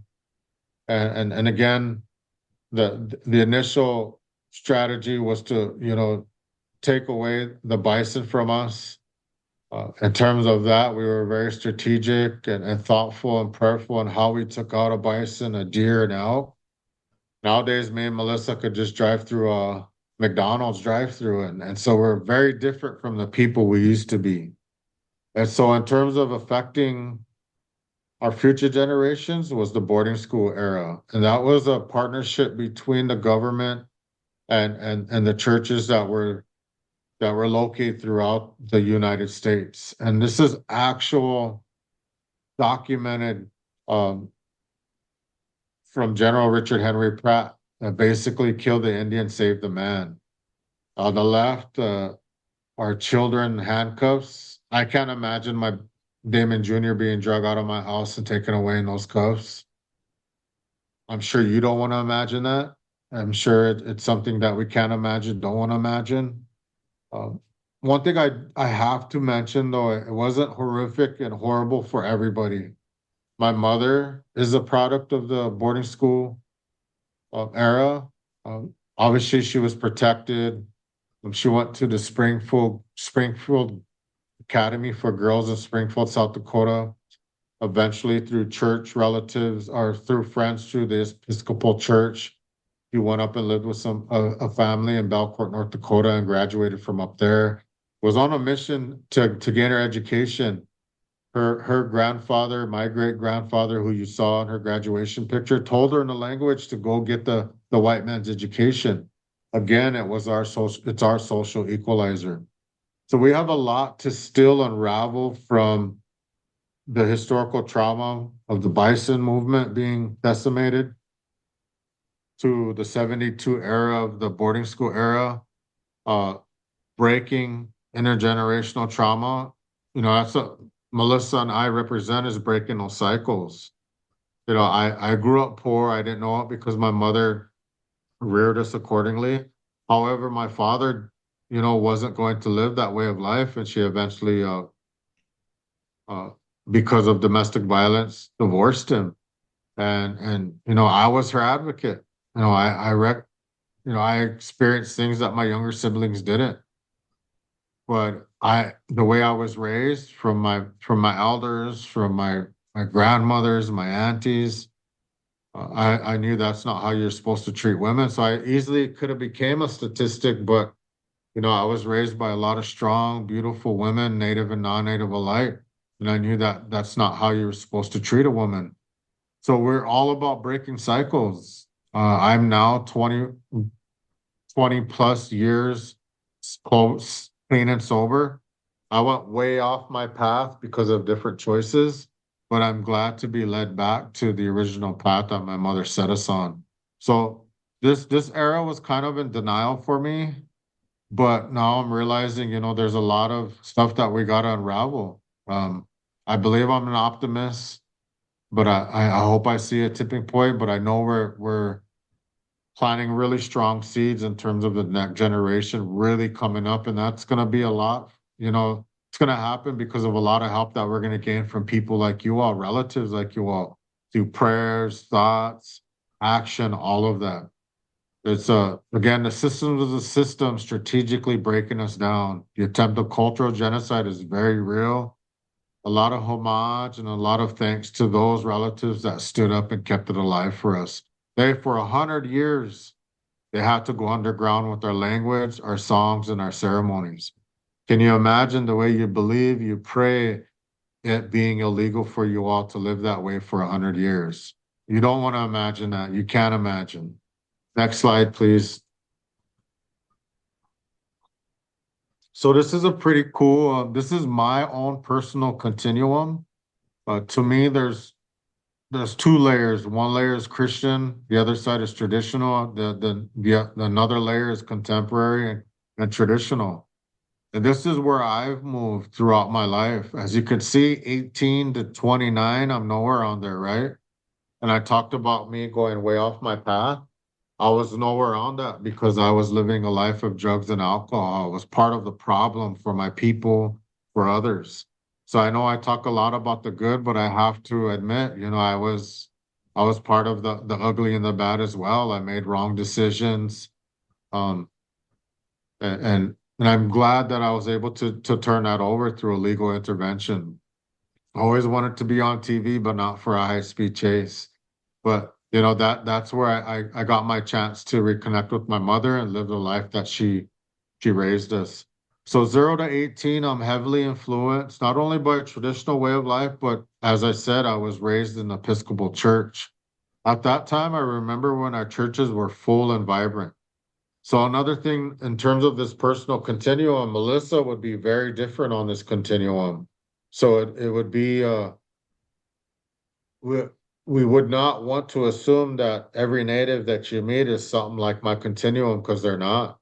And again, the initial strategy was to, take away the bison from us. In terms of that, we were very strategic and thoughtful and prayerful in how we took out a bison, a deer, and elk. Nowadays, me and Melissa could just drive through a McDonald's drive-through, and so we're very different from the people we used to be. And so, in terms of affecting our future generations, was the boarding school era, and that was a partnership between the government and the churches that were located throughout the United States. And this is actual documented from General Richard Henry Pratt that basically killed the Indian, saved the man. On the left are children in handcuffs. I can't imagine my Damon Jr. being dragged out of my house and taken away in those cuffs. I'm sure you don't want to imagine that. I'm sure it's something that we can't imagine, don't want to imagine. One thing I have to mention, though, it wasn't horrific and horrible for everybody. My mother is a product of the boarding school era. Obviously, she was protected. She went to the Springfield Academy for Girls in Springfield, South Dakota. Eventually, through church relatives or through friends through the Episcopal Church, she went up and lived with a family in Belcourt, North Dakota, and graduated from up there. Was on a mission to gain her education. Her grandfather, my great grandfather, who you saw in her graduation picture, told her in the language to go get the white man's education. Again, it's our social equalizer. So we have a lot to still unravel from the historical trauma of the bison movement being decimated to the 72 era of the boarding school era, breaking intergenerational trauma. That's what Melissa and I represent, is breaking those cycles. I grew up poor. I didn't know it because my mother reared us accordingly. However, my father, wasn't going to live that way of life. And she eventually, because of domestic violence, divorced him. And I was her advocate. I experienced things that my younger siblings didn't. But the way I was raised from my elders, from my grandmothers, my aunties, I knew that's not how you're supposed to treat women. So I easily could have became a statistic, but I was raised by a lot of strong, beautiful women, native and non-native alike, and I knew that that's not how you're supposed to treat a woman. So we're all about breaking cycles. I'm now 20 plus years close, clean and sober. I went way off my path because of different choices, but I'm glad to be led back to the original path that my mother set us on. So this era was kind of in denial for me, but now I'm realizing, there's a lot of stuff that we got to unravel. I believe I'm an optimist, but I hope I see a tipping point, but I know we're planting really strong seeds in terms of the next generation really coming up. And that's going to be a lot, it's going to happen because of a lot of help that we're going to gain from people like you all, relatives like you all, through prayers, thoughts, action, all of that. It's again, the systems of the system strategically breaking us down. The attempt of cultural genocide is very real. A lot of homage and a lot of thanks to those relatives that stood up and kept it alive for us. For 100 years, they had to go underground with our language, our songs, and our ceremonies. Can you imagine the way you believe, you pray, it being illegal for you all to live that way for 100 years? You don't want to imagine that. You can't imagine. Next slide, please. So this is a pretty cool, this is my own personal continuum. To me, there's two layers. One layer is Christian, the other side is traditional. Another layer is contemporary and traditional. And this is where I've moved throughout my life. As you can see, 18 to 29, I'm nowhere on there, right? And I talked about me going way off my path. I was nowhere on that because I was living a life of drugs and alcohol. I was part of the problem for my people, for others. So I know I talk a lot about the good, but I have to admit, I was part of the ugly and the bad as well. I made wrong decisions. Um, and I'm glad that I was able to turn that over through a legal intervention. I always wanted to be on TV, but not for a high-speed chase. But that's where I got my chance to reconnect with my mother and live the life that she raised us. So 0 to 18, I'm heavily influenced, not only by a traditional way of life, but as I said, I was raised in the Episcopal church. At that time, I remember when our churches were full and vibrant. So another thing in terms of this personal continuum, Melissa would be very different on this continuum. So it would be we we would not want to assume that every native that you meet is something like my continuum because they're not.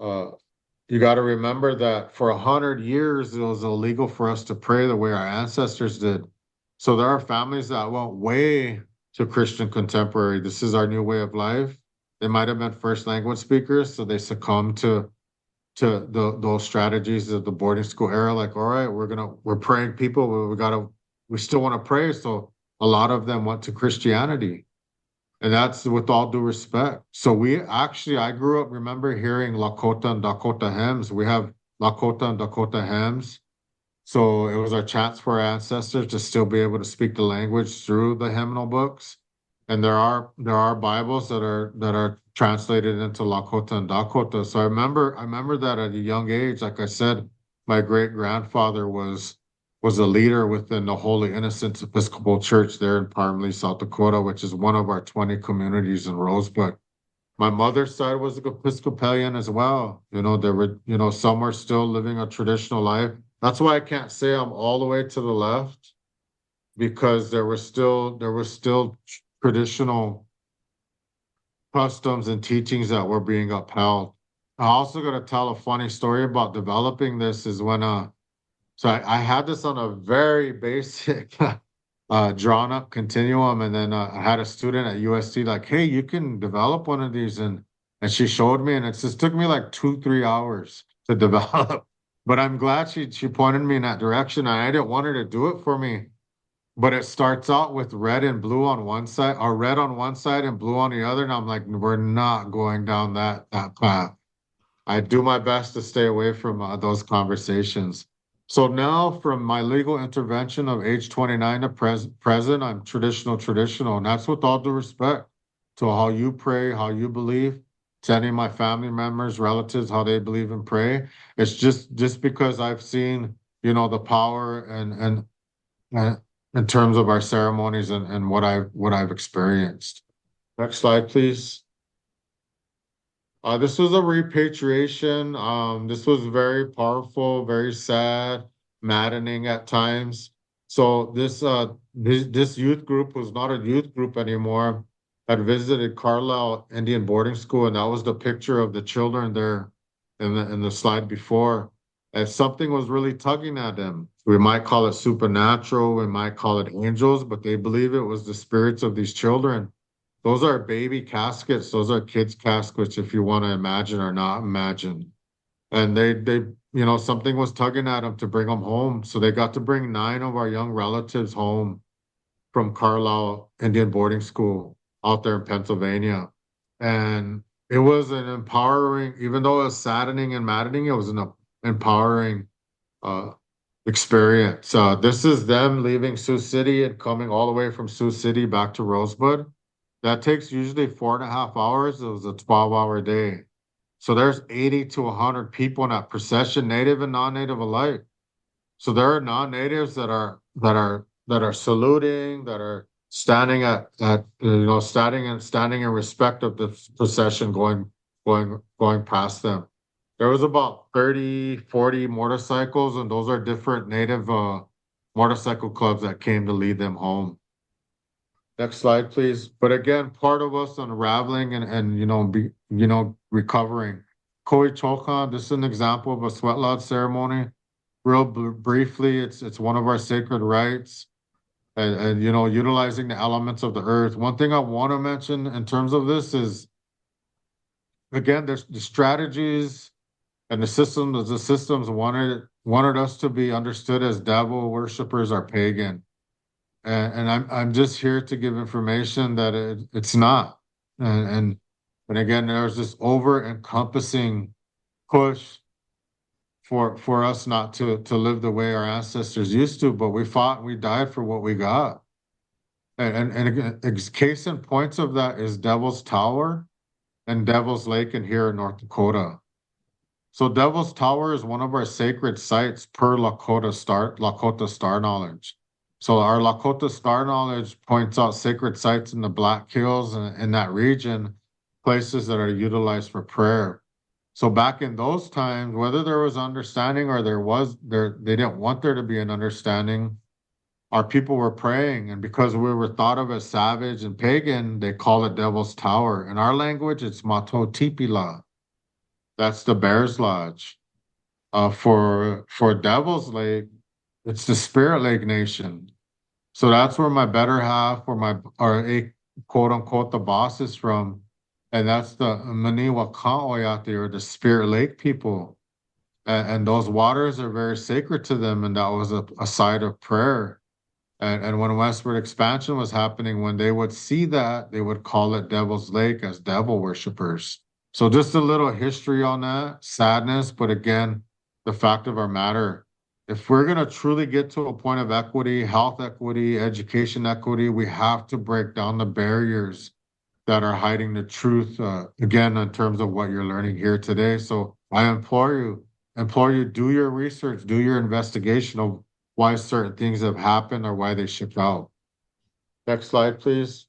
Uh, you got to remember that for 100 years it was illegal for us to pray the way our ancestors did. So there are families that went way to Christian contemporary. This is our new way of life. They might have been first language speakers, so they succumbed to those strategies of the boarding school era. Like, all right, we're praying people, but we still want to pray. So a lot of them went to Christianity. And that's with all due respect. So I grew up, remember hearing Lakota and Dakota hymns. We have Lakota and Dakota hymns. So it was our chance for our ancestors to still be able to speak the language through the hymnal books. And there are Bibles that are translated into Lakota and Dakota. So I remember that at a young age, like I said, my great grandfather was a leader within the Holy Innocents Episcopal Church there in Parmley, South Dakota, which is one of our 20 communities in Rosebud. My mother's side was Episcopalian as well. Some are still living a traditional life. That's why I can't say I'm all the way to the left because there was still traditional customs and teachings that were being upheld. I also got to tell a funny story about developing this is when so I had this on a very basic drawn up continuum, and then I had a student at USC like, hey, you can develop one of these, and she showed me, and it just took me like 2-3 hours to develop. But I'm glad she pointed me in that direction. I didn't want her to do it for me, but it starts out with red and blue on one side, or red on one side and blue on the other, and I'm like, we're not going down that path. I do my best to stay away from those conversations. So now, from my legal intervention of age 29 to present, I'm traditional, and that's with all due respect to how you pray, how you believe, to any of my family members, relatives, how they believe and pray. It's just because I've seen, the power and in terms of our ceremonies and what I've experienced. Next slide, please. This was a repatriation. This was very powerful, very sad, maddening at times. So this youth group was not a youth group anymore. Had visited Carlisle Indian boarding school, and that was the picture of the children there in the slide before. And something was really tugging at them. We might call it supernatural, we might call it angels, but they believe it was the spirits of these children. Those are baby caskets. Those are kids' caskets, if you want to imagine or not imagine. And something was tugging at them to bring them home. So they got to bring 9 of our young relatives home from Carlisle Indian boarding school out there in Pennsylvania. And it was an empowering, even though it was saddening and maddening, it was an empowering uh, experience. This is them leaving Sioux City and coming all the way from Sioux City back to Rosebud. That takes usually 4.5 hours. It was a 12-hour day. So there's 80 to 100 people in that procession, native and non-native alike. So there are non-natives that are saluting, that are standing standing in respect of the procession going past them. There was about 30, 40 motorcycles, and those are different native motorcycle clubs that came to lead them home. Next slide, please. But again, part of us unraveling and recovering. Koi Chokan, this is an example of a sweat lodge ceremony. Real briefly, it's one of our sacred rites, and utilizing the elements of the earth. One thing I want to mention in terms of this is, again, there's the strategies and the systems wanted us to be understood as devil worshippers are pagan. And I'm just here to give information that it's not. And again, there's this over encompassing push for us not to live the way our ancestors used to, but we fought and we died for what we got. And again, case in points of that is Devil's Tower and Devil's Lake in here in North Dakota. So Devil's Tower is one of our sacred sites per Lakota star knowledge. So our Lakota star knowledge points out sacred sites in the Black Hills and in that region, places that are utilized for prayer. So back in those times, whether there was understanding or they didn't want there to be an understanding, our people were praying. And because we were thought of as savage and pagan, they call it Devil's Tower. In our language, it's Mato Tipila. That's the Bear's Lodge. For Devil's Lake, it's the Spirit Lake Nation. So that's where my better half or quote unquote the boss is from. And that's the Maniwa Kaoyati, or the Spirit Lake people. And those waters are very sacred to them. And that was a site of prayer. And when westward expansion was happening, when they would see that, they would call it Devil's Lake as devil worshippers. So just a little history on that, sadness, but again, the fact of our matter. If we're going to truly get to a point of equity, health equity, education equity, we have to break down the barriers that are hiding the truth, again, in terms of what you're learning here today. So I implore you, do your research, do your investigation of why certain things have happened or why they shipped out. Next slide, please.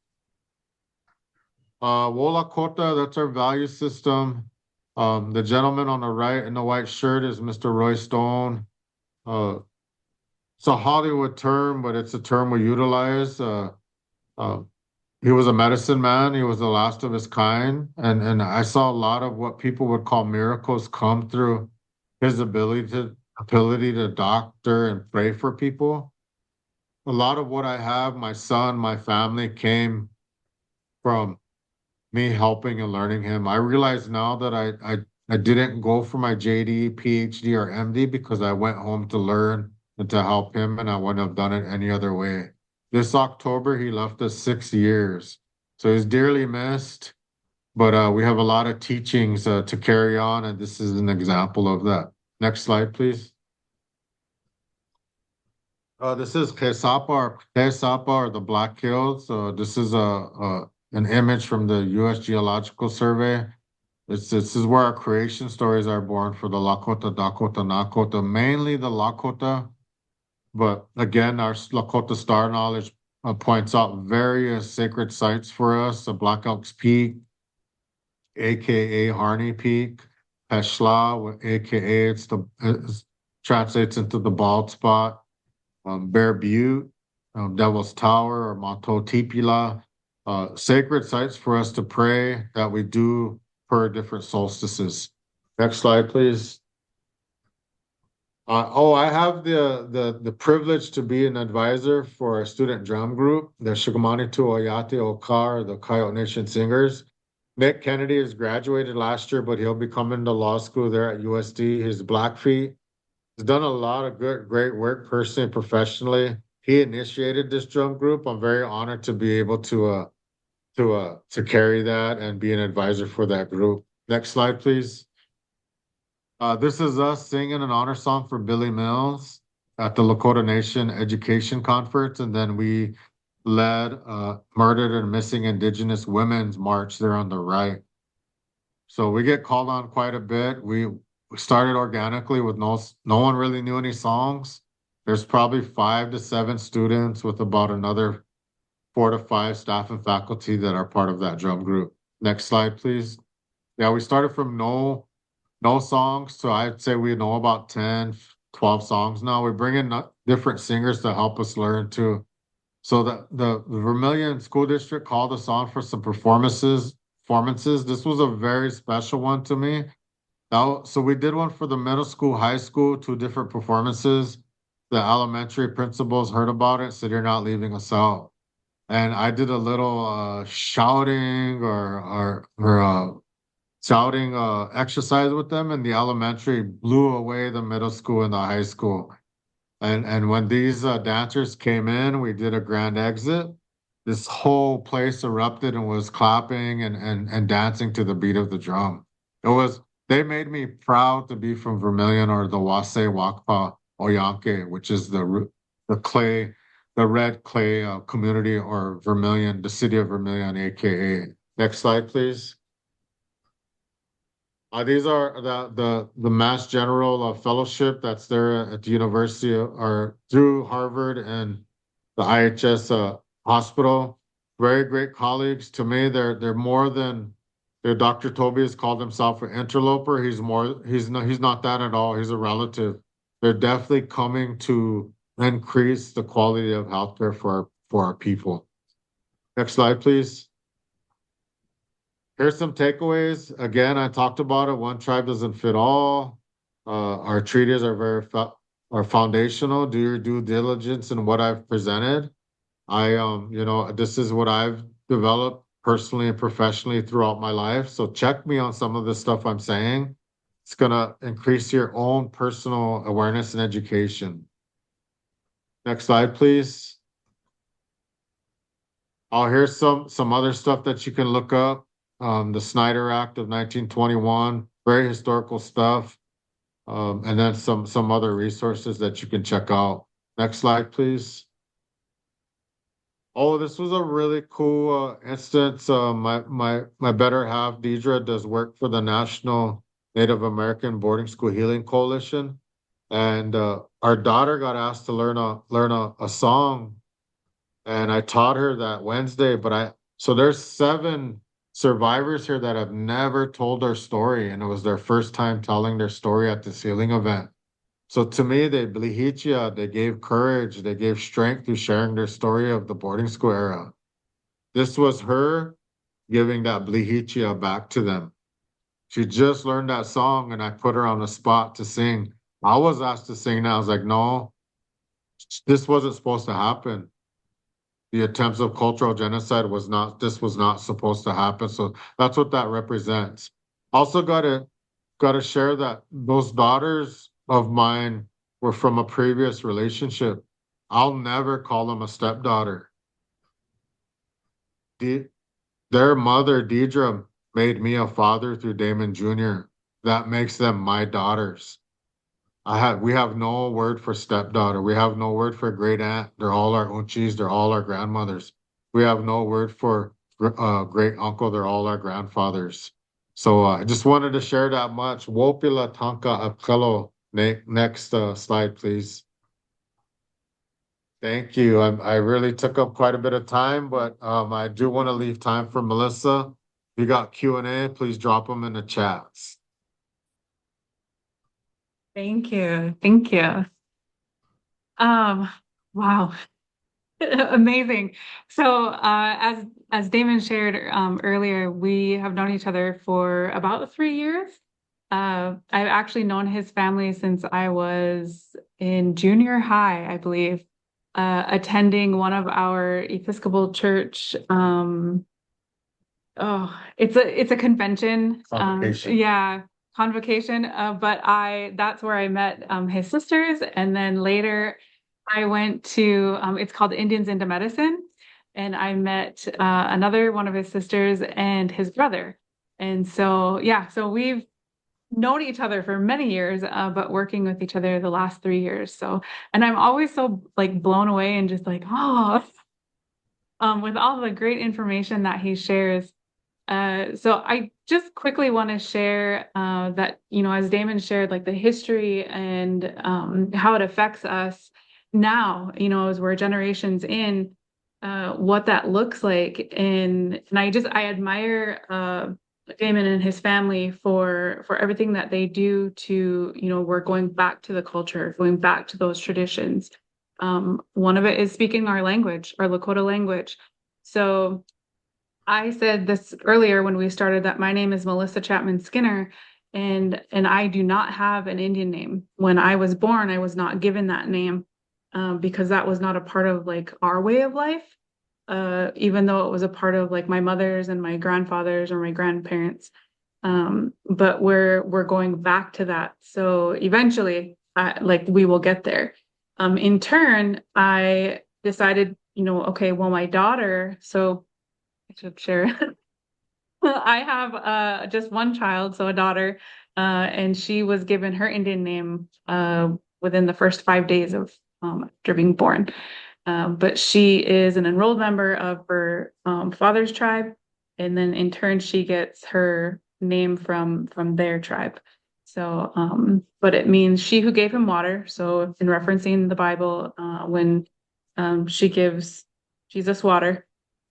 Wolakota, that's our value system. The gentleman on the right in the white shirt is Mr. Roy Stone. It's a Hollywood term, but it's a term we utilize. He was a medicine man. He was the last of his kind. And I saw a lot of what people would call miracles come through his ability to doctor and pray for people. A lot of what I have, my son, my family, came from me helping and learning him. I realize now that I didn't go for my JD, PhD, or MD because I went home to learn and to help him, and I wouldn't have done it any other way. This October, he left us 6 years. So he's dearly missed, but we have a lot of teachings to carry on, and this is an example of that. Next slide, please. This is Kesapa or the Black Hills. This is an image from the U.S. Geological Survey. This is where our creation stories are born for the Lakota, Dakota, Nakota, mainly the Lakota. But again, our Lakota star knowledge points out various sacred sites for us. The Black Elk's Peak, aka Harney Peak, Peshla, aka it translates into the bald spot. Bear Butte, Devil's Tower, or Mato Tipila. Sacred sites for us to pray that we do per different solstices. Next slide, please. I have the privilege to be an advisor for a student drum group, the Shigamani Tuoyati Okar, the Coyote Nation Singers. Nick Kennedy has graduated last year, but he'll be coming to law school there at USD. He's Blackfeet. He's done a lot of great work personally and professionally. He initiated this drum group. I'm very honored to be able to carry that and be an advisor for that group. Next slide, please. This is us singing an honor song for Billy Mills at the Lakota Nation Education Conference, and then we led Murdered and Missing Indigenous Women's March there on the right. So we get called on quite a bit. We started organically with no one really knew any songs. There's probably 5 to 7 students with about another 4 to 5 staff and faculty that are part of that drum group. Next slide, please. Yeah, we started from no no songs. So I'd say we know about 10, 12 songs now. We bring in different singers to help us learn too. So the Vermilion School District called us on for some performances. This was a very special one to me. So we did one for the middle school, high school, two different performances. The elementary principals heard about it, so they're not leaving us out. And I did a little shouting or shouting exercise with them, and the elementary blew away the middle school and the high school. And when these dancers came in, we did a grand exit. This whole place erupted and was clapping and dancing to the beat of the drum. They made me proud to be from Vermilion, or the Wase Wakpa Oyanke, which is the red clay community, or Vermilion, the city of Vermilion, AKA. Next slide, please. These are the Mass General Fellowship that's there at the university, or through Harvard and the IHS hospital. Very great colleagues to me. They're more than. Dr. Toby has called himself an interloper. He's not that at all. He's a relative. They're definitely coming to increase the quality of healthcare for our people. Next slide, please. Here's some takeaways. Again, I talked about it. One tribe doesn't fit all. Our treaties are foundational. Do your due diligence in what I've presented. This is what I've developed personally and professionally throughout my life. So check me on some of the stuff I'm saying. It's gonna increase your own personal awareness and education. Next slide, please. Here's some other stuff that you can look up. The Snyder Act of 1921, very historical stuff. And then some other resources that you can check out. Next slide, please. Oh, this was a really cool instance. My better half, Deidre, does work for the National Native American Boarding School Healing Coalition, and our daughter got asked to learn a song, and I taught her that Wednesday. So there's 7 survivors here that have never told their story, and it was their first time telling their story at this healing event. So to me, they gave courage, they gave strength through sharing their story of the boarding school era. This was her giving that blihichia back to them. She just learned that song, and I put her on the spot to sing. I was asked to sing, and I was like, no, this wasn't supposed to happen. The attempts of cultural genocide was not supposed to happen. So that's what that represents. Also gotta share that those daughters of mine were from a previous relationship. I'll never call them a stepdaughter. Their mother, Deidre, made me a father through Damon Jr. That makes them my daughters. We have no word for stepdaughter. We have no word for great aunt. They're all our unchis. They're all our grandmothers. We have no word for great uncle. They're all our grandfathers. So I just wanted to share that much. Wopila tanka apkelo. Next slide, please. Thank you. I really took up quite a bit of time, but I do want to leave time for Melissa. If you got Q&A, please drop them in the chats. Thank you. Thank you. Wow. Amazing. So as Damon shared earlier, we have known each other for about 3 years. I've actually known his family since I was in junior high, I believe, attending one of our Episcopal church. It's a convention. Convocation. Convocation. But that's where I met his sisters, and then later I went to it's called Indians into Medicine, and I met another one of his sisters and his brother. And so we've known each other for many years, but working with each other the last 3 years. So, and I'm always so like blown away and just like, with all the great information that he shares. So I just quickly want to share that, as Damon shared, like the history and how it affects us now, as we're generations in, what that looks like. And I admire Damon and his family for everything that they do to, we're going back to the culture, going back to those traditions. One of it is speaking our language, our Lakota language. So I said this earlier when we started that my name is Melissa Chapman Skinner, and I do not have an Indian name. When I was born, I was not given that name because that was not a part of like our way of life. Even though it was a part of like my mother's and my grandfather's or my grandparents. But we're going back to that. So eventually, like we will get there. In turn, I decided, okay, well, my daughter, so I should share. I have just one child, so a daughter, and she was given her Indian name within the first 5 days of after being born. But she is an enrolled member of her father's tribe, and then in turn she gets her name from their tribe. So, but it means she who gave him water. So, in referencing the Bible, when she gives Jesus water,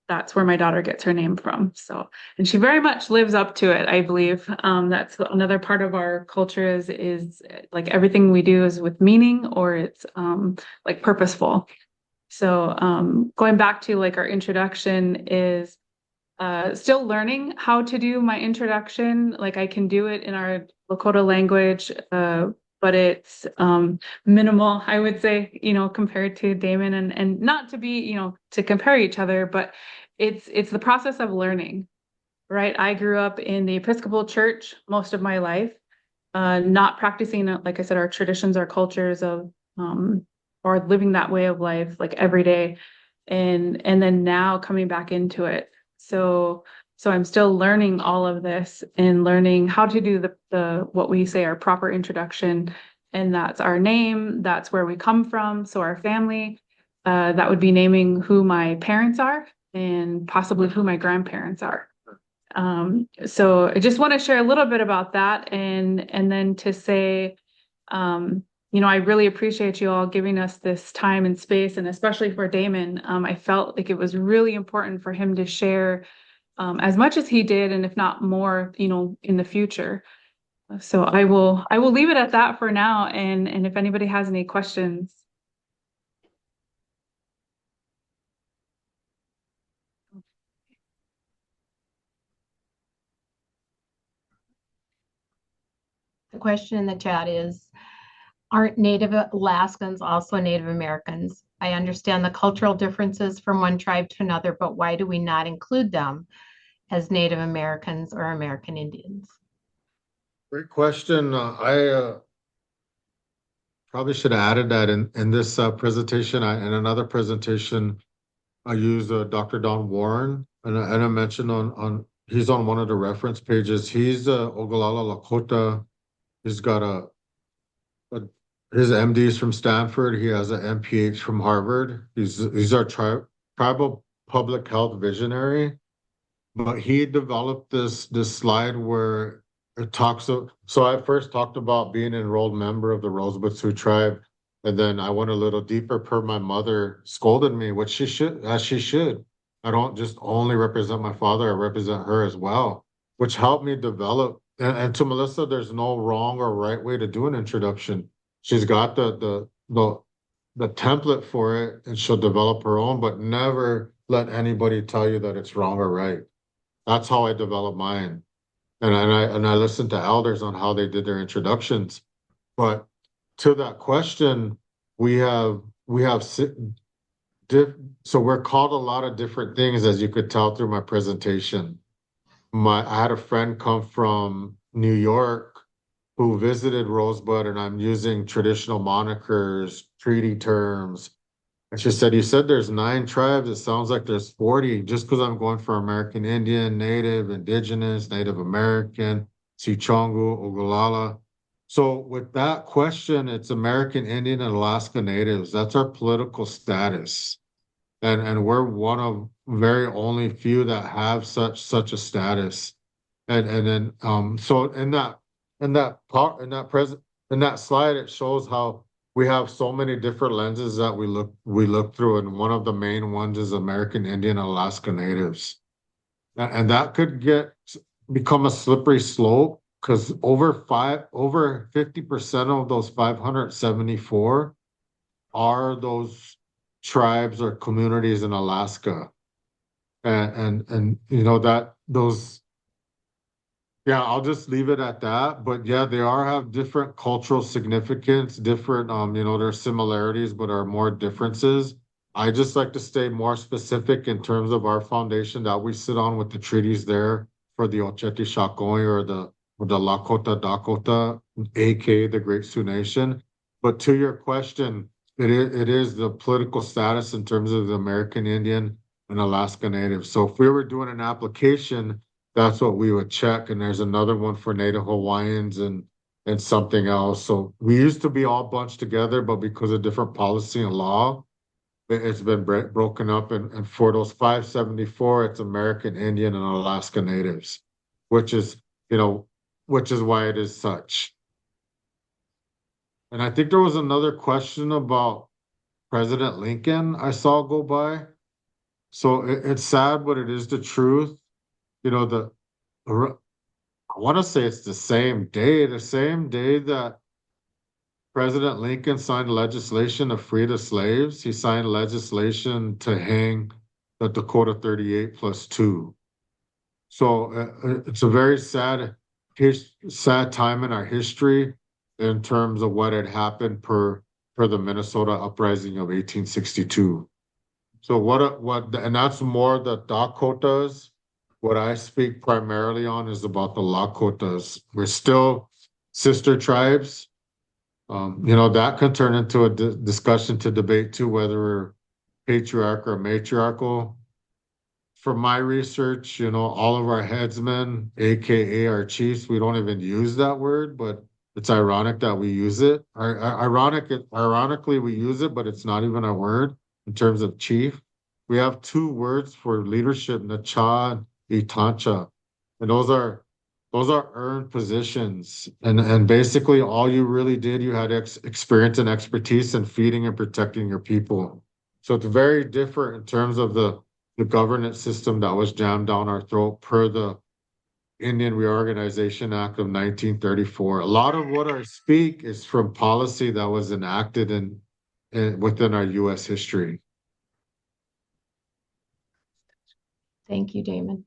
that's where my daughter gets her name from. So, and she very much lives up to it, I believe. That's another part of our culture is like everything we do is with meaning or it's like purposeful. So going back to like our introduction is still learning how to do my introduction. Like I can do it in our Lakota language, but it's minimal, I would say, compared to Damon and not to be, to compare each other, but it's the process of learning, right? I grew up in the Episcopal church most of my life, not practicing, like I said, our traditions, our cultures of or living that way of life like every day and then now coming back into it. So I'm still learning all of this and learning how to do the what we say our proper introduction, and that's our name, that's where we come from, so our family, that would be naming who my parents are and possibly who my grandparents are. So I just want to share a little bit about that and then to say I really appreciate you all giving us this time and space, and especially for Damon. I felt like it was really important for him to share as much as he did, and if not more, in the future. So I will leave it at that for now. And if anybody has any questions. The question in the chat is, aren't Native Alaskans also Native Americans? I understand the cultural differences from one tribe to another, but why do we not include them as Native Americans or American Indians? Great question. I probably should have added that in this presentation. In another presentation, I used Dr. Don Warren, and I mentioned he's on one of the reference pages. He's Oglala Lakota. He's got his MD is from Stanford. He has an MPH from Harvard. He's our tribal public health visionary. But he developed this slide where it talks of. So I first talked about being an enrolled member of the Rosebud Sioux tribe, and then I went a little deeper. Per my mother scolded me, which she should, as she should. I don't just only represent my father; I represent her as well, which helped me develop. And to Melissa, there's no wrong or right way to do an introduction. She's got the template for it, and she'll develop her own, but never let anybody tell you that it's wrong or right. That's how I developed mine. And I listened to elders on how they did their introductions. But to that question, we have so we're called a lot of different things, as you could tell through my presentation. I had a friend come from New York who visited Rosebud, and I'm using traditional monikers, treaty terms. And she said, "You said there's 9 tribes. It sounds like there's 40." Just because I'm going for American Indian, Native, Indigenous, Native American, Sicangu, Oglala. So with that question, it's American Indian and Alaska Natives. That's our political status. And we're one of very only few that have such a status. And then so in that slide, it shows how we have so many different lenses that we look through, and one of the main ones is American Indian and Alaska Natives, and that could get become a slippery slope because over 50% of those 574 are those tribes or communities in Alaska. And you know that those yeah, I'll just leave it at that. But yeah, they are have different cultural significance, different you know, there's similarities, but are more differences. I just like to stay more specific in terms of our foundation that we sit on with the treaties there for the Ocheti Shakoi or the Lakota Dakota, aka the Great Sioux Nation. But to your question, it is the political status in terms of the American Indian and Alaska Native. So if we were doing an application, that's what we would check. And there's another one for Native Hawaiians and something else. So we used to be all bunched together, but because of different policy and law, it's been broken up. And for those 574, it's American Indian and Alaska Natives, which is, you know, which is why it is such. And I think there was another question about President Lincoln I saw go by. So it's sad, but it is the truth. You know, I want to say it's the same day that President Lincoln signed legislation to free the slaves. He signed legislation to hang the Dakota 38 plus two. So it's a very sad time in our history in terms of what had happened per the Minnesota uprising of 1862. So and that's more the Dakotas. What I speak primarily on is about the Lakotas. We're still sister tribes. You know, that can turn into a discussion to debate too, whether we're patriarchal or matriarchal. From my research, you know, all of our headsmen, AKA our chiefs, we don't even use that word, but it's ironic that we use it. Ironically, we use it, but it's not even a word in terms of chief. We have two words for leadership, Nacha and Itancha, and those are earned positions. And basically all you really did, you had experience and expertise in feeding and protecting your people. So it's very different in terms of the governance system that was jammed down our throat per the Indian Reorganization Act of 1934. A lot of what I speak is from policy that was enacted within our U.S. history. Thank you, Damon.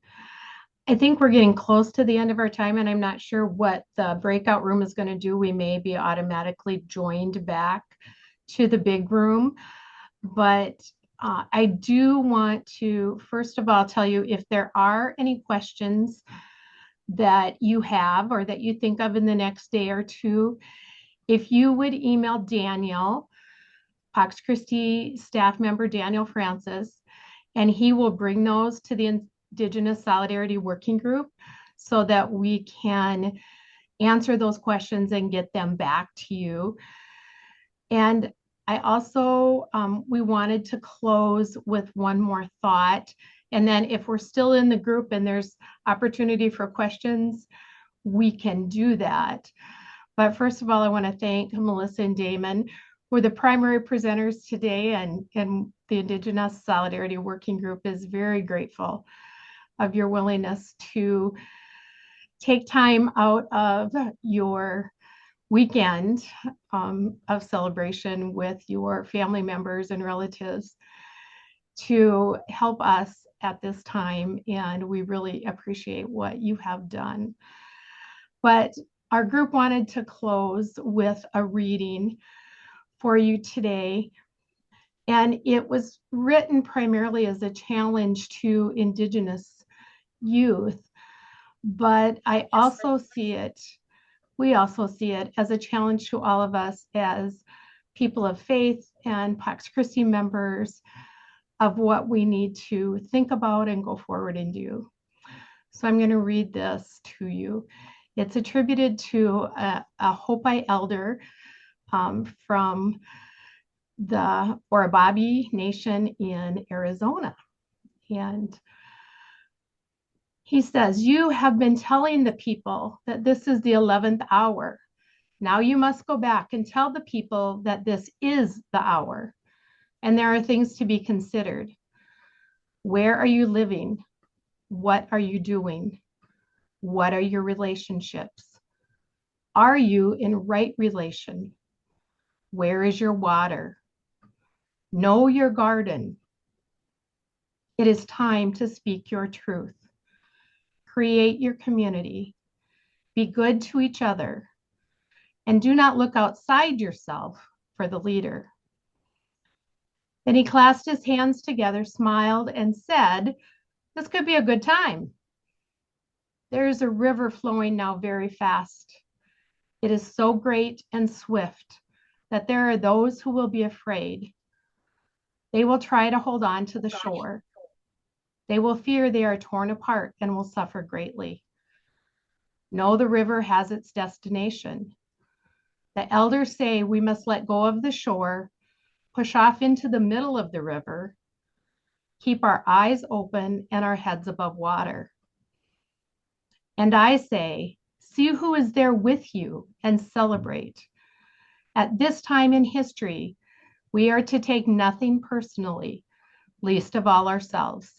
I think we're getting close to the end of our time, and I'm not sure what the breakout room is going to do. We may be automatically joined back to the big room, but I do want to, first of all, tell you if there are any questions that you have or that you think of in the next day or two, if you would email Daniel, Pax Christi staff member Daniel Francis, and he will bring those to the Indigenous Solidarity Working Group so that we can answer those questions and get them back to you. And I also, we wanted to close with one more thought. And then if we're still in the group and there's opportunity for questions, we can do that. But first of all, I want to thank Melissa and Damon, who are the primary presenters today, and the Indigenous Solidarity Working Group is very grateful of your willingness to take time out of your weekend of celebration with your family members and relatives to help us at this time, and we really appreciate what you have done. But our group wanted to close with a reading for you today, and it was written primarily as a challenge to Indigenous youth, but we also see it as a challenge to all of us as people of faith and Pax Christi members of what we need to think about and go forward and do. So I'm going to read this to you. It's attributed to a Hopi elder from the Orobabi Nation in Arizona. And he says, "You have been telling the people that this is the 11th hour. Now you must go back and tell the people that this is the hour. And there are things to be considered. Where are you living? What are you doing? What are your relationships? Are you in right relation? Where is your water? Know your garden. It is time to speak your truth. Create your community. Be good to each other. And do not look outside yourself for the leader. Then he clasped his hands together, smiled, and said, "This could be a good time. There is a river flowing now very fast. It is so great and swift that there are those who will be afraid. They will try to hold on to the shore. They will fear they are torn apart and will suffer greatly. No, the river has its destination. The elders say we must let go of the shore, push off into the middle of the river, keep our eyes open and our heads above water. And I say, see who is there with you and celebrate. At this time in history, we are to take nothing personally, least of all ourselves.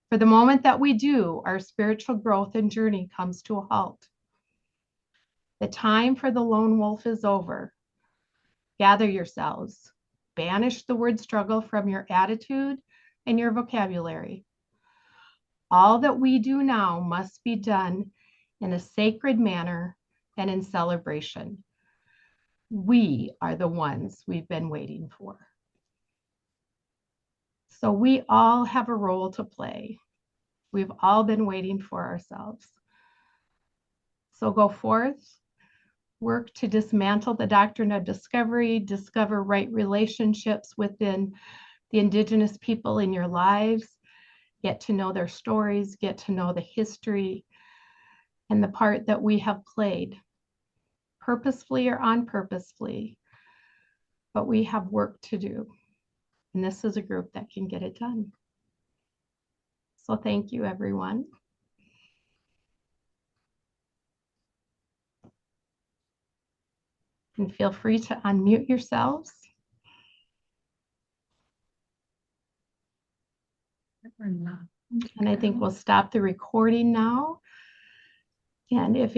For the moment that we do, our spiritual growth and journey comes to a halt. The time for the lone wolf is over. Gather yourselves. Banish the word struggle from your attitude and your vocabulary. All that we do now must be done in a sacred manner and in celebration. We are the ones we've been waiting for. So we all have a role to play. We've all been waiting for ourselves. So go forth, work to dismantle the doctrine of discovery, discover right relationships within the Indigenous people in your lives, get to know their stories, get to know the history and the part that we have played, purposefully or unpurposefully, but we have work to do. And this is a group that can get it done. So thank you, everyone. And feel free to unmute yourselves. And I think we'll stop the recording now. And if